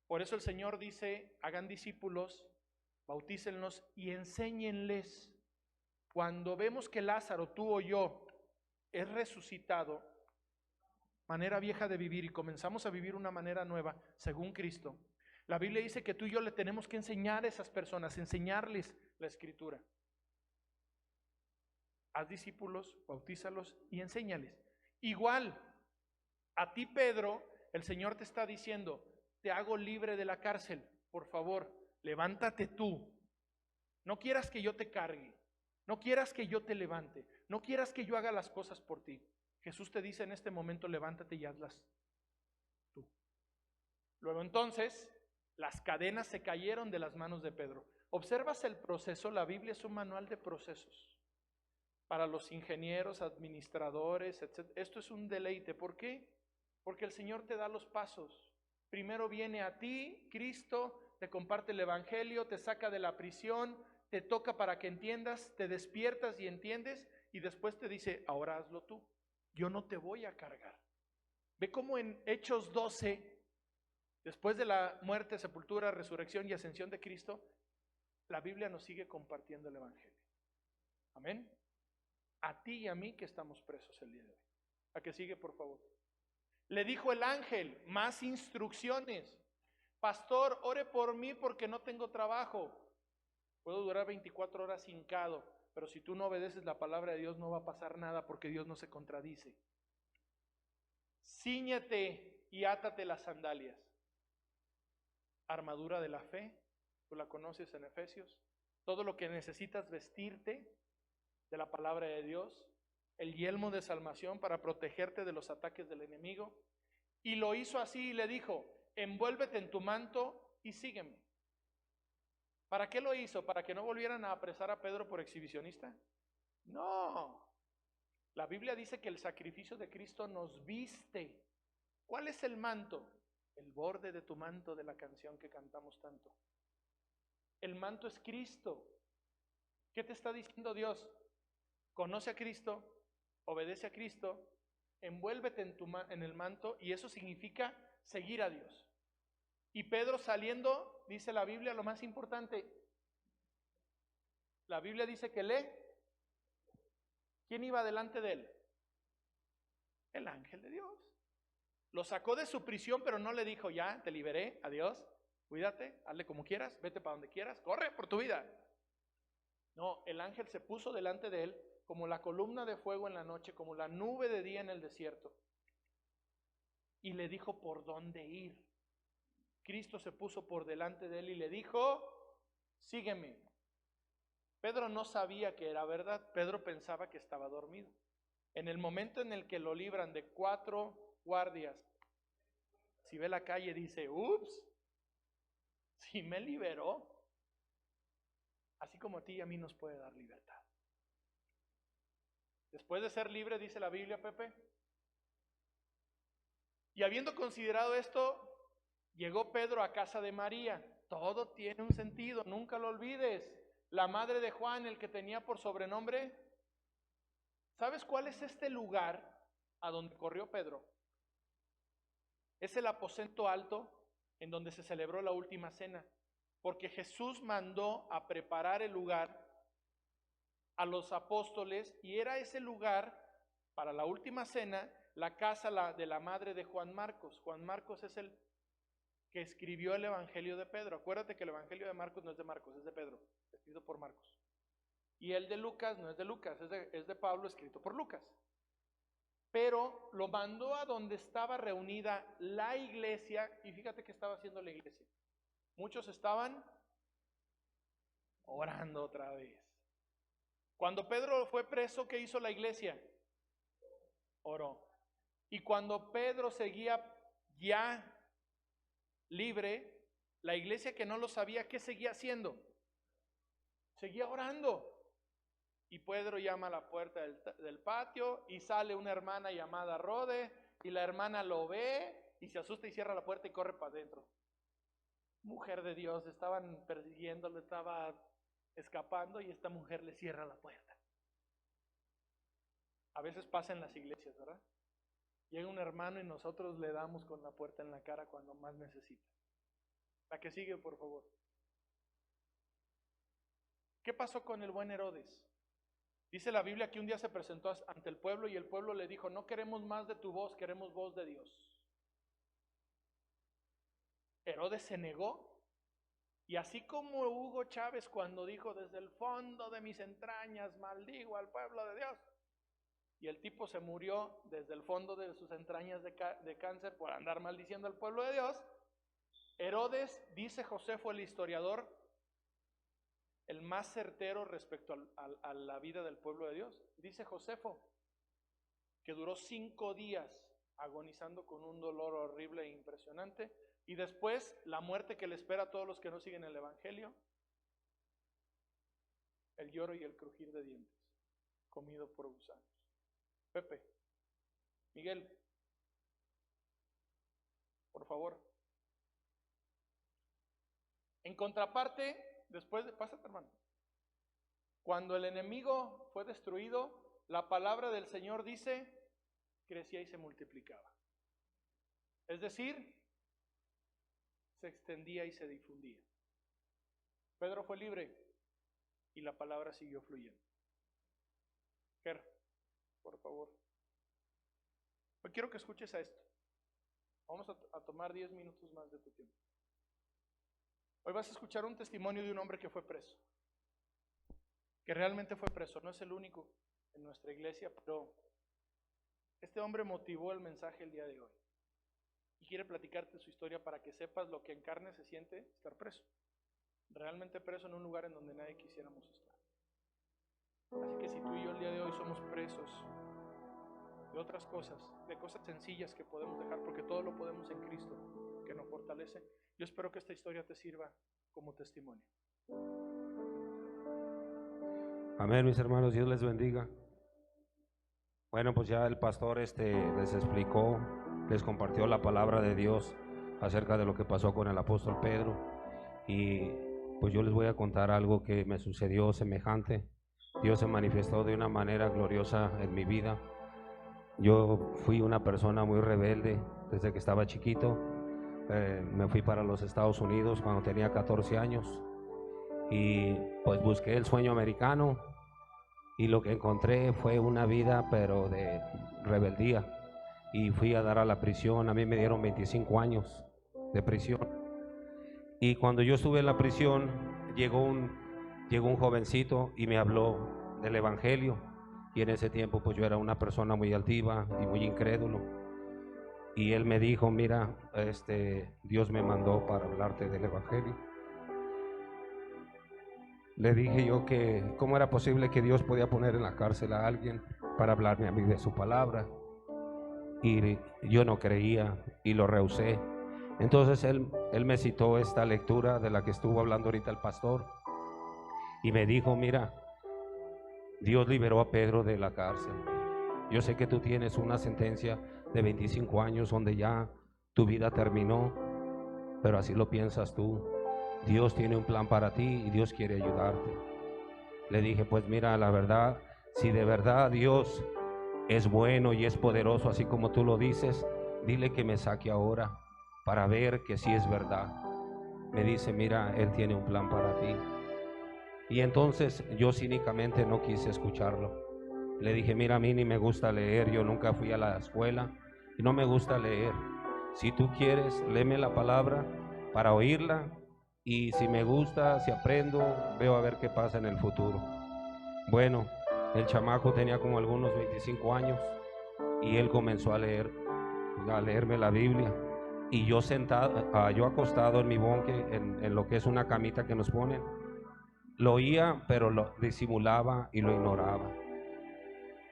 Por eso el Señor dice, hagan discípulos, bautícenlos y enséñenles. Cuando vemos que Lázaro, tú o yo, es resucitado, manera vieja de vivir, y comenzamos a vivir una manera nueva, según Cristo, la Biblia dice que tú y yo le tenemos que enseñar a esas personas, enseñarles la Escritura. Haz discípulos, bautízalos y enséñales. Igual, a ti, Pedro, el Señor te está diciendo, te hago libre de la cárcel, por favor, levántate tú. No quieras que yo te cargue. No quieras que yo te levante, no quieras que yo haga las cosas por ti. Jesús te dice en este momento, levántate y hazlas tú. Luego entonces, las cadenas se cayeron de las manos de Pedro. ¿Observas el proceso? La Biblia es un manual de procesos. Para los ingenieros, administradores, etc. Esto es un deleite. ¿Por qué? Porque el Señor te da los pasos. Primero viene a ti, Cristo, te comparte el evangelio, te saca de la prisión, te toca para que entiendas, te despiertas y entiendes, y después te dice, ahora hazlo tú, yo no te voy a cargar. Ve cómo en Hechos 12, después de la muerte, sepultura, resurrección y ascensión de Cristo, la Biblia nos sigue compartiendo el evangelio. Amén. A ti y a mí que estamos presos el día de hoy. ¿A qué sigue, por favor? Le dijo el ángel, más instrucciones. Pastor, ore por mí porque no tengo trabajo. Puedo durar 24 horas hincado, pero si tú no obedeces la palabra de Dios no va a pasar nada porque Dios no se contradice. Cíñete y átate las sandalias. Armadura de la fe, tú la conoces en Efesios. Todo lo que necesitas vestirte de la palabra de Dios. El yelmo de salvación para protegerte de los ataques del enemigo. Y lo hizo así y le dijo, envuélvete en tu manto y sígueme. ¿Para qué lo hizo? ¿Para que no volvieran a apresar a Pedro por exhibicionista? No. La Biblia dice que el sacrificio de Cristo nos viste. ¿Cuál es el manto? El borde de tu manto de la canción que cantamos tanto. El manto es Cristo. ¿Qué te está diciendo Dios? Conoce a Cristo, obedece a Cristo, envuélvete en el manto, y eso significa seguir a Dios. Y Pedro saliendo, dice la Biblia, lo más importante, la Biblia dice que lee. ¿Quién iba delante de él? El ángel de Dios. Lo sacó de su prisión, pero no le dijo, ya, te liberé, adiós, cuídate, hazle como quieras, vete para donde quieras, corre por tu vida. No, el ángel se puso delante de él como la columna de fuego en la noche, como la nube de día en el desierto, y le dijo por dónde ir. Cristo se puso por delante de él y le dijo, sígueme. Pedro no sabía que era verdad, Pedro pensaba que estaba dormido. En el momento en el que lo libran de 4 guardias, si ve la calle dice, ups, si me liberó, así como a ti y a mí nos puede dar libertad. Después de ser libre, dice la Biblia, Pepe, y habiendo considerado esto, llegó Pedro a casa de María. Todo tiene un sentido, nunca lo olvides. La madre de Juan, el que tenía por sobrenombre. ¿Sabes cuál es este lugar a donde corrió Pedro? Es el aposento alto en donde se celebró la última cena, porque Jesús mandó a preparar el lugar a los apóstoles y era ese lugar para la última cena, la casa de la madre de Juan Marcos. Juan Marcos es el que escribió el Evangelio de Pedro. Acuérdate que el Evangelio de Marcos no es de Marcos, es de Pedro, escrito por Marcos. Y el de Lucas no es de Lucas, es de Pablo, escrito por Lucas. Pero lo mandó a donde estaba reunida la iglesia, y fíjate qué estaba haciendo la iglesia. Muchos estaban orando otra vez. Cuando Pedro fue preso, ¿qué hizo la iglesia? Oró. Y cuando Pedro seguía ya libre, la iglesia que no lo sabía, ¿qué seguía haciendo? Seguía orando. Y Pedro llama a la puerta del patio y sale una hermana llamada Rode y la hermana lo ve y se asusta y cierra la puerta y corre para adentro. Mujer de Dios, estaban persiguiéndolo, estaba escapando y esta mujer le cierra la puerta. A veces pasa en las iglesias, ¿verdad? Llega un hermano y nosotros le damos con la puerta en la cara cuando más necesita. La que sigue, por favor. ¿Qué pasó con el buen Herodes? Dice la Biblia que un día se presentó ante el pueblo y el pueblo le dijo, no queremos más de tu voz, queremos voz de Dios. Herodes se negó y así como Hugo Chávez cuando dijo, desde el fondo de mis entrañas maldigo al pueblo de Dios. Y el tipo se murió desde el fondo de sus entrañas de cáncer por andar maldiciendo al pueblo de Dios. Herodes, dice Josefo el historiador, el más certero respecto a la vida del pueblo de Dios. Dice Josefo que duró 5 días agonizando con un dolor horrible e impresionante, y después la muerte que le espera a todos los que no siguen el Evangelio, el lloro y el crujir de dientes, comido por gusanos. Pepe, Miguel, por favor. En contraparte, después de, pásate hermano, cuando el enemigo fue destruido, la palabra del Señor dice, crecía y se multiplicaba. Es decir, se extendía y se difundía. Pedro fue libre y la palabra siguió fluyendo. Ger, por favor. Hoy quiero que escuches a esto. Vamos a tomar 10 minutos más de tu tiempo. Hoy vas a escuchar un testimonio de un hombre que fue preso. Que realmente fue preso. No es el único en nuestra iglesia, pero este hombre motivó el mensaje el día de hoy. Y quiere platicarte su historia para que sepas lo que en carne se siente estar preso. Realmente preso en un lugar en donde nadie quisiéramos estar. Así que si tú y yo el día de hoy somos presos de otras cosas, de cosas sencillas que podemos dejar, porque todo lo podemos en Cristo, que nos fortalece, yo espero que esta historia te sirva como testimonio. Amén, mis hermanos, Dios les bendiga. Bueno, pues ya el pastor les explicó, les compartió la palabra de Dios acerca de lo que pasó con el apóstol Pedro, y pues yo les voy a contar algo que me sucedió semejante. Dios se manifestó de una manera gloriosa en mi vida. Yo fui una persona muy rebelde desde que estaba chiquito. Me fui para los Estados Unidos cuando tenía 14 años y pues busqué el sueño americano, y lo que encontré fue una vida pero de rebeldía, y fui a dar a la prisión. A mí me dieron 25 años de prisión, y cuando yo estuve en la prisión llegó un jovencito y me habló del evangelio, y en ese tiempo pues yo era una persona muy altiva y muy incrédulo, y él me dijo, mira, Dios me mandó para hablarte del evangelio. Le dije yo que cómo era posible que Dios podía poner en la cárcel a alguien para hablarme a mí de su palabra. Y yo no creía y lo rehusé. Entonces él me citó esta lectura de la que estuvo hablando ahorita el pastor y me dijo: mira, Dios liberó a Pedro de la cárcel. Yo sé que tú tienes una sentencia de 25 años donde ya tu vida terminó, pero así lo piensas tú. Dios tiene un plan para ti y Dios quiere ayudarte. Le dije: pues mira, la verdad, si de verdad Dios es bueno y es poderoso, así como tú lo dices, dile que me saque ahora para ver que sí es verdad. Me dice: mira, Él tiene un plan para ti. Y entonces yo cínicamente no quise escucharlo. Le dije: mira, a mí ni me gusta leer, yo nunca fui a la escuela y no me gusta leer. Si tú quieres, léeme la palabra para oírla, y si me gusta, si aprendo, veo a ver qué pasa en el futuro. Bueno, el chamaco tenía como algunos 25 años y él comenzó a leerme la Biblia. Y yo sentado, yo acostado en mi bonque, en lo que es una camita que nos ponen, lo oía, pero lo disimulaba y lo ignoraba.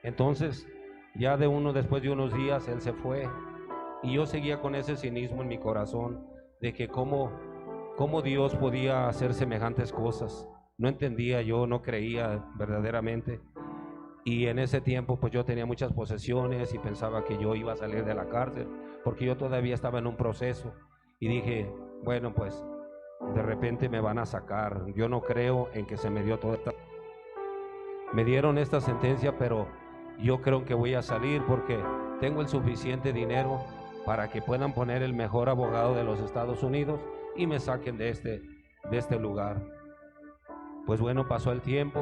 Entonces, ya después de unos días, él se fue y yo seguía con ese cinismo en mi corazón de que cómo Dios podía hacer semejantes cosas. No entendía, yo no creía verdaderamente. Y en ese tiempo pues yo tenía muchas posesiones y pensaba que yo iba a salir de la cárcel, porque yo todavía estaba en un proceso. Y dije: bueno, pues de repente me van a sacar. Yo no creo en que se me dio me dieron esta sentencia, pero yo creo que voy a salir porque tengo el suficiente dinero para que puedan poner el mejor abogado de los Estados Unidos y me saquen de este lugar. Pues bueno, pasó el tiempo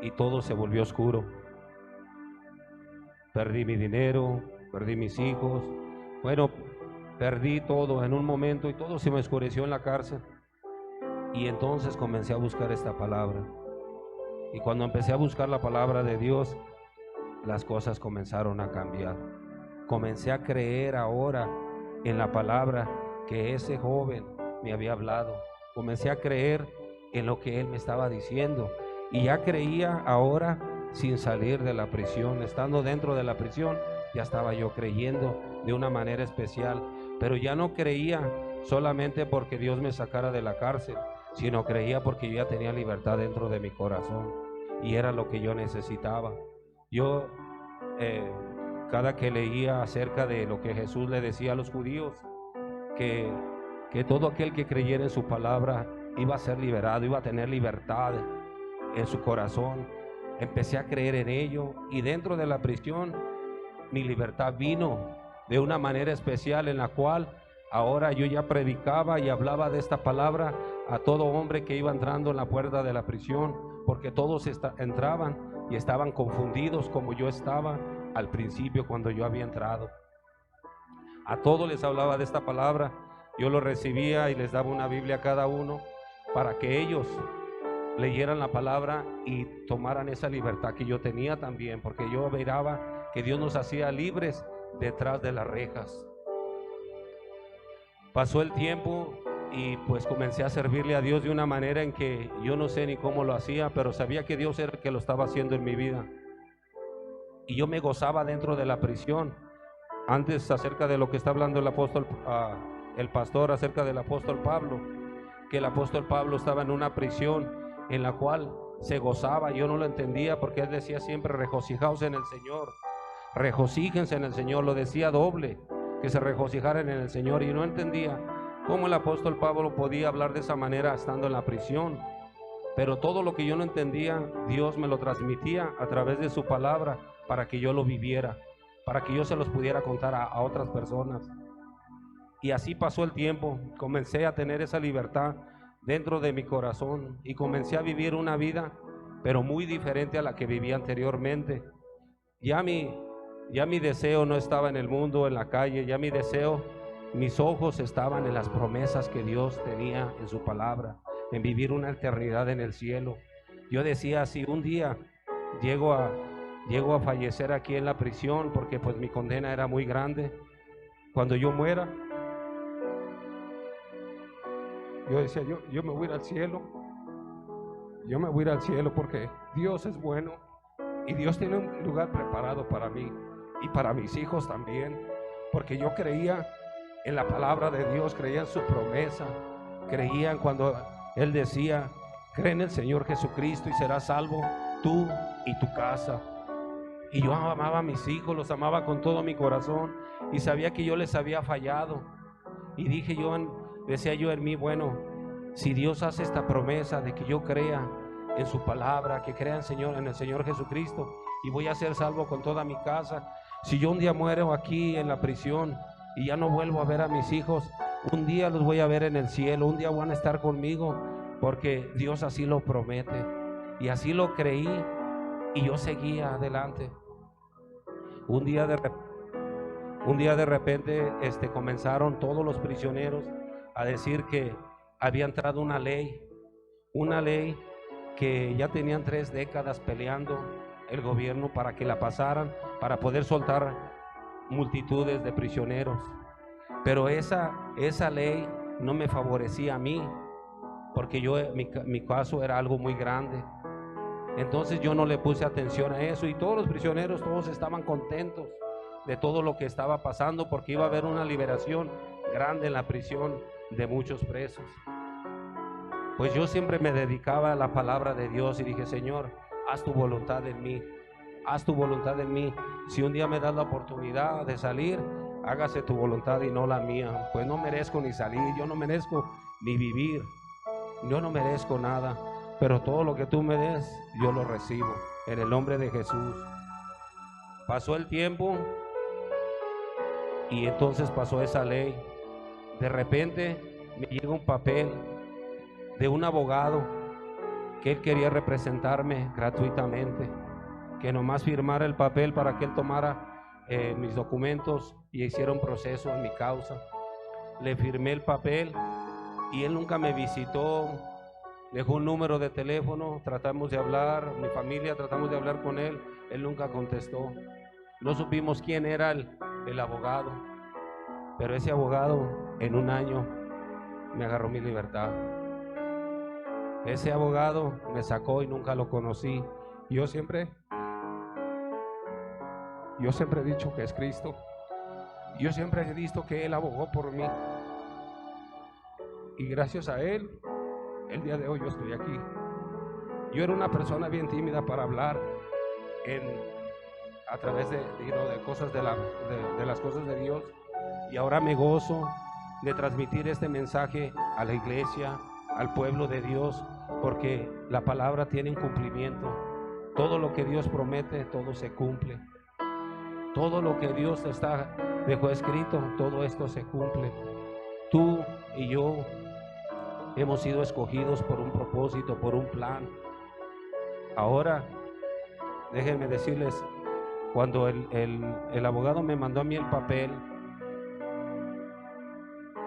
y todo se volvió oscuro. Perdí mi dinero, perdí mis hijos, bueno, perdí todo en un momento y todo se me oscureció en la cárcel. Y entonces comencé a buscar esta palabra. Y cuando empecé a buscar la palabra de Dios, las cosas comenzaron a cambiar. Comencé a creer ahora en la palabra que ese joven me había hablado. Comencé a creer en lo que él me estaba diciendo. Y ya creía ahora sin salir de la prisión. Estando dentro de la prisión, ya estaba yo creyendo de una manera especial. Pero ya no creía solamente porque Dios me sacara de la cárcel, sino creía porque yo ya tenía libertad dentro de mi corazón. Y era lo que yo necesitaba. Yo cada que leía acerca de lo que Jesús le decía a los judíos, que todo aquel que creyera en su palabra iba a ser liberado, iba a tener libertad en su corazón, empecé a creer en ello. Y dentro de la prisión mi libertad vino de una manera especial, en la cual ahora yo ya predicaba y hablaba de esta palabra a todo hombre que iba entrando en la puerta de la prisión, porque todos entraban y estaban confundidos como yo estaba al principio cuando yo había entrado. A todos les hablaba de esta palabra, yo lo recibía y les daba una Biblia a cada uno para que ellos leyeran la palabra y tomaran esa libertad que yo tenía también, porque yo miraba que Dios nos hacía libres detrás de las rejas. Pasó el tiempo y pues comencé a servirle a Dios de una manera en que yo no sé ni cómo lo hacía, pero sabía que Dios era el que lo estaba haciendo en mi vida. Y yo me gozaba dentro de la prisión. Antes, acerca de lo que está hablando el pastor acerca del apóstol Pablo, que el apóstol Pablo estaba en una prisión en la cual se gozaba. Yo no lo entendía porque él decía siempre: regocijaos en el Señor, regocíjense en el Señor. Lo decía doble, que se regocijaran en el Señor. Y no entendía cómo el apóstol Pablo podía hablar de esa manera estando en la prisión. Pero todo lo que yo no entendía, Dios me lo transmitía a través de su palabra para que yo lo viviera, para que yo se los pudiera contar a otras personas. Y así pasó el tiempo. Comencé a tener esa libertad dentro de mi corazón y comencé a vivir una vida, pero muy diferente a la que vivía anteriormente. Ya mi deseo no estaba en el mundo, en la calle. Ya mi deseo, mis ojos estaban en las promesas que Dios tenía en su palabra, en vivir una eternidad en el cielo. Yo decía: si un día llego a fallecer aquí en la prisión, porque pues mi condena era muy grande, cuando yo muera, yo decía, yo me voy a ir al cielo. Yo me voy a ir al cielo porque Dios es bueno Y Dios tiene un lugar preparado para mí y para mis hijos también, porque yo creía en la palabra de Dios, creía en su promesa, creía en cuando Él decía: cree en el Señor Jesucristo y serás salvo tú y tu casa. Y yo amaba a mis hijos, los amaba con todo mi corazón, y sabía que yo les había fallado. Y decía yo en mí, bueno, si Dios hace esta promesa de que yo crea en su palabra, que crea en el Señor Jesucristo, y voy a ser salvo con toda mi casa. Si yo un día muero aquí en la prisión y ya no vuelvo a ver a mis hijos, un día los voy a ver en el cielo, un día van a estar conmigo, porque Dios así lo promete. Y así lo creí, y yo seguía adelante. Un día de repente comenzaron todos los prisioneros a decir que había entrado una ley que ya tenían 3 décadas peleando el gobierno para que la pasaran, para poder soltar multitudes de prisioneros. Pero esa ley no me favorecía a mí, porque mi caso era algo muy grande. Entonces yo no le puse atención a eso, y todos los prisioneros, todos estaban contentos de todo lo que estaba pasando, porque iba a haber una liberación grande en la prisión de muchos presos. Pues yo siempre me dedicaba a la palabra de Dios y dije: Señor, haz tu voluntad en mí, haz tu voluntad en mí. Si un día me das la oportunidad de salir, hágase tu voluntad y no la mía. Pues no merezco ni salir, yo no merezco ni vivir, yo no merezco nada, pero todo lo que tú me des, yo lo recibo en el nombre de Jesús. Pasó el tiempo y entonces pasó esa ley. De repente me llega un papel de un abogado que él quería representarme gratuitamente, que nomás firmara el papel para que él tomara mis documentos y hiciera un proceso en mi causa. Le firmé el papel y él nunca me visitó. Dejó un número de teléfono, tratamos de hablar, mi familia tratamos de hablar con él, él nunca contestó. No supimos quién era el abogado, pero ese abogado en un año me agarró mi libertad. Ese abogado me sacó y nunca lo conocí. Yo siempre he dicho que es Cristo. Yo siempre he visto que Él abogó por mí. Y gracias a Él, el día de hoy yo estoy aquí. Yo era una persona bien tímida para hablar a través de cosas de las cosas de Dios. Y ahora me gozo de transmitir este mensaje a la iglesia, al pueblo de Dios, porque la palabra tiene un cumplimiento. Todo lo que Dios promete, todo se cumple. Todo lo que Dios dejó escrito, todo esto se cumple. Tú y yo hemos sido escogidos por un propósito, por un plan. Ahora, déjenme decirles, cuando el abogado me mandó a mí el papel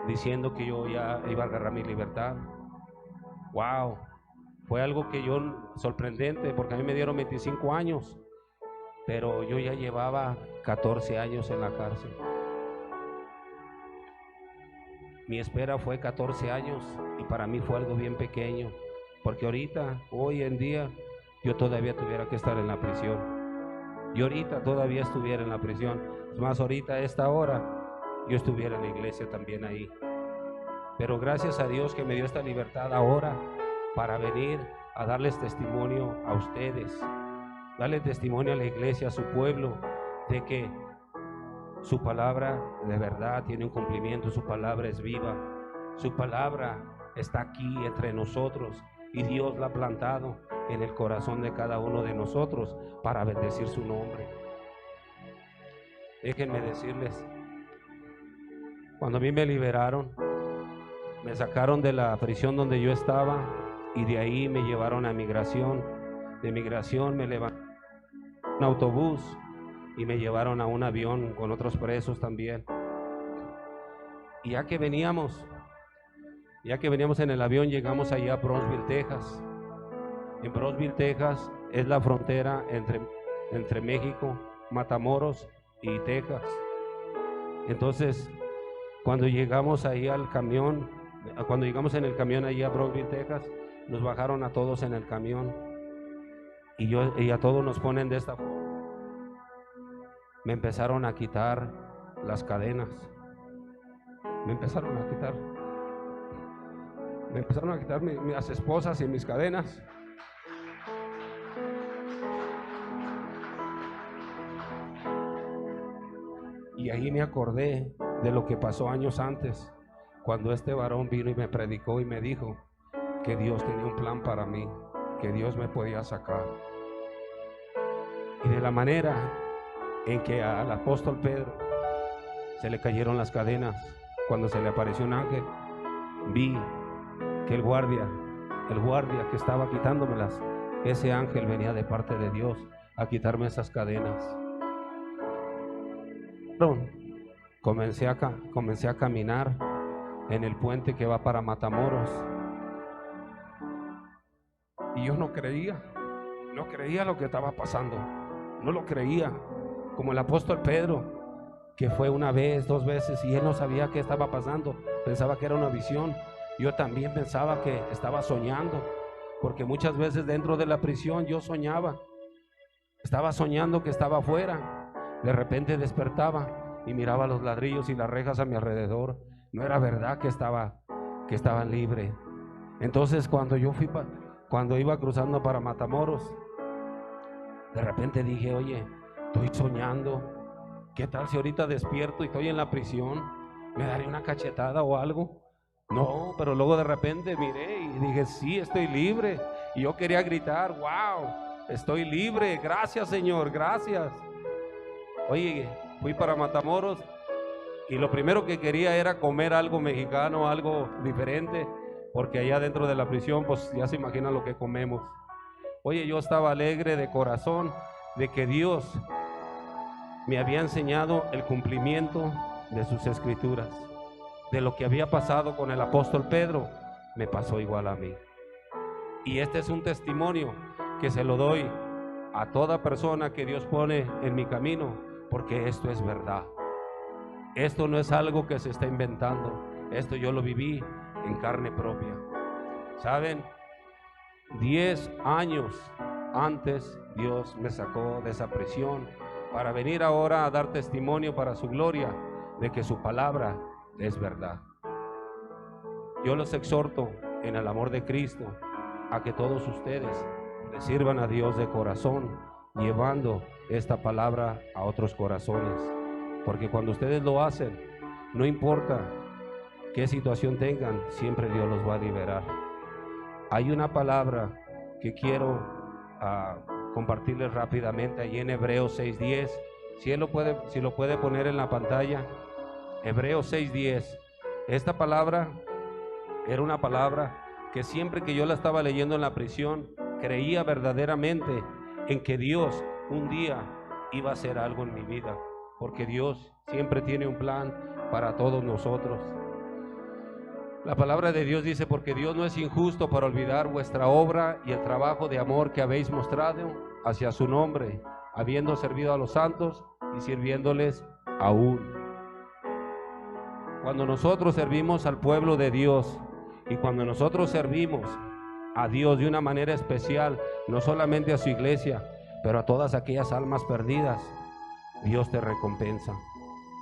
diciendo que yo ya iba a agarrar mi libertad, wow, fue algo que sorprendente, porque a mí me dieron 25 años, pero yo ya llevaba 14 años en la cárcel. Mi espera fue 14 años y para mí fue algo bien pequeño, porque hoy en día, yo todavía tuviera que estar en la prisión. Yo ahorita todavía estuviera en la prisión. Es más, ahorita a esta hora, yo estuviera en la iglesia también ahí. Pero gracias a Dios que me dio esta libertad ahora para venir a darles testimonio a ustedes, darle testimonio a la iglesia, a su pueblo, de que su palabra de verdad tiene un cumplimiento, su palabra es viva, su palabra está aquí entre nosotros y Dios la ha plantado en el corazón de cada uno de nosotros para bendecir su nombre. Déjenme decirles, cuando a mí me liberaron, me sacaron de la prisión donde yo estaba y de ahí me llevaron a migración. De migración me levantaron en un autobús y me llevaron a un avión con otros presos también. Y ya que veníamos en el avión, llegamos allá a Brownsville, Texas. En Brownsville, Texas es la frontera entre México, Matamoros y Texas. Entonces, cuando llegamos ahí en el camión allá a Brownsville, Texas, nos bajaron a todos en el camión y a todos nos ponen de esta forma. Me empezaron a quitar las cadenas. Me empezaron a quitar mis esposas y mis cadenas. Y ahí me acordé de lo que pasó años antes, cuando este varón vino y me predicó y me dijo que Dios tenía un plan para mí, que Dios me podía sacar. Y de la manera en que al apóstol Pedro se le cayeron las cadenas, cuando se le apareció un ángel, vi que el guardia que estaba quitándomelas, ese ángel venía de parte de Dios a quitarme esas cadenas. Comencé a caminar en el puente que va para Matamoros, y yo no creía lo que estaba pasando, no lo creía, como el apóstol Pedro, que fue una vez, 2 veces, y él no sabía qué estaba pasando, pensaba que era una visión. Yo también pensaba que estaba soñando, porque muchas veces dentro de la prisión yo estaba soñando que estaba afuera. De repente despertaba y miraba los ladrillos y las rejas a mi alrededor. No era verdad que estaban libre. Entonces cuando iba cruzando para Matamoros, de repente dije, oye, estoy soñando. ¿Qué tal si ahorita despierto y estoy en la prisión? ¿Me daré una cachetada o algo? No, pero luego de repente miré y dije, sí, estoy libre. Y yo quería gritar, wow, estoy libre, gracias Señor, gracias. Oye, fui para Matamoros y lo primero que quería era comer algo mexicano, algo diferente, porque allá dentro de la prisión, pues ya se imaginan lo que comemos. Oye, yo estaba alegre de corazón de que Dios me había enseñado el cumplimiento de sus escrituras. De lo que había pasado con el apóstol Pedro, me pasó igual a mí. Y este es un testimonio que se lo doy a toda persona que Dios pone en mi camino, porque esto es verdad. Esto no es algo que se está inventando, esto yo lo viví en carne propia. ¿Saben? 10 años antes Dios me sacó de esa prisión para venir ahora a dar testimonio para su gloria de que su palabra es verdad. Yo los exhorto en el amor de Cristo a que todos ustedes le sirvan a Dios de corazón, llevando esta palabra a otros corazones, porque cuando ustedes lo hacen, no importa qué situación tengan, siempre Dios los va a liberar. Hay una palabra que quiero compartirles rápidamente allí en Hebreos 6:10. Si lo puede poner en la pantalla. Hebreos 6:10. Esta palabra era una palabra que siempre que yo la estaba leyendo en la prisión, creía verdaderamente en que Dios un día iba a hacer algo en mi vida, porque Dios siempre tiene un plan para todos nosotros. La palabra de Dios dice, porque Dios no es injusto para olvidar vuestra obra y el trabajo de amor que habéis mostrado hacia su nombre, habiendo servido a los santos y sirviéndoles aún. Cuando nosotros servimos al pueblo de Dios y cuando nosotros servimos a Dios de una manera especial, no solamente a su iglesia, pero a todas aquellas almas perdidas, Dios te recompensa.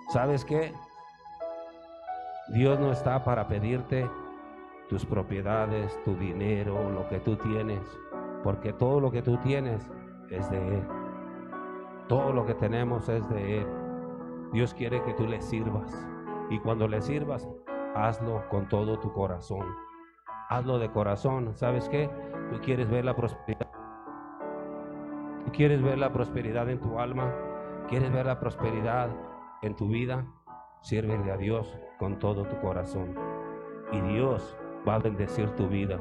¿Sabes qué? Dios no está para pedirte tus propiedades, tu dinero, lo que tú tienes, porque todo lo que tú tienes es de Él. Todo lo que tenemos es de Él. Dios quiere que tú le sirvas, y cuando le sirvas, hazlo con todo tu corazón. Hazlo de corazón. ¿Sabes qué? Tú quieres ver la prosperidad. Tú quieres ver la prosperidad en tu alma. Quieres ver la prosperidad en tu vida. Sírvele a Dios con todo tu corazón y Dios va a bendecir tu vida.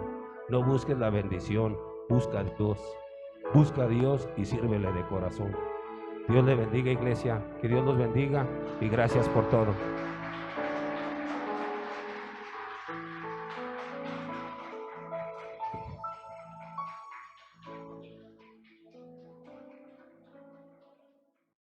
No busques la bendición, busca a Dios. Busca a Dios y sírvele de corazón. Dios le bendiga, iglesia. Que Dios los bendiga y gracias por todo.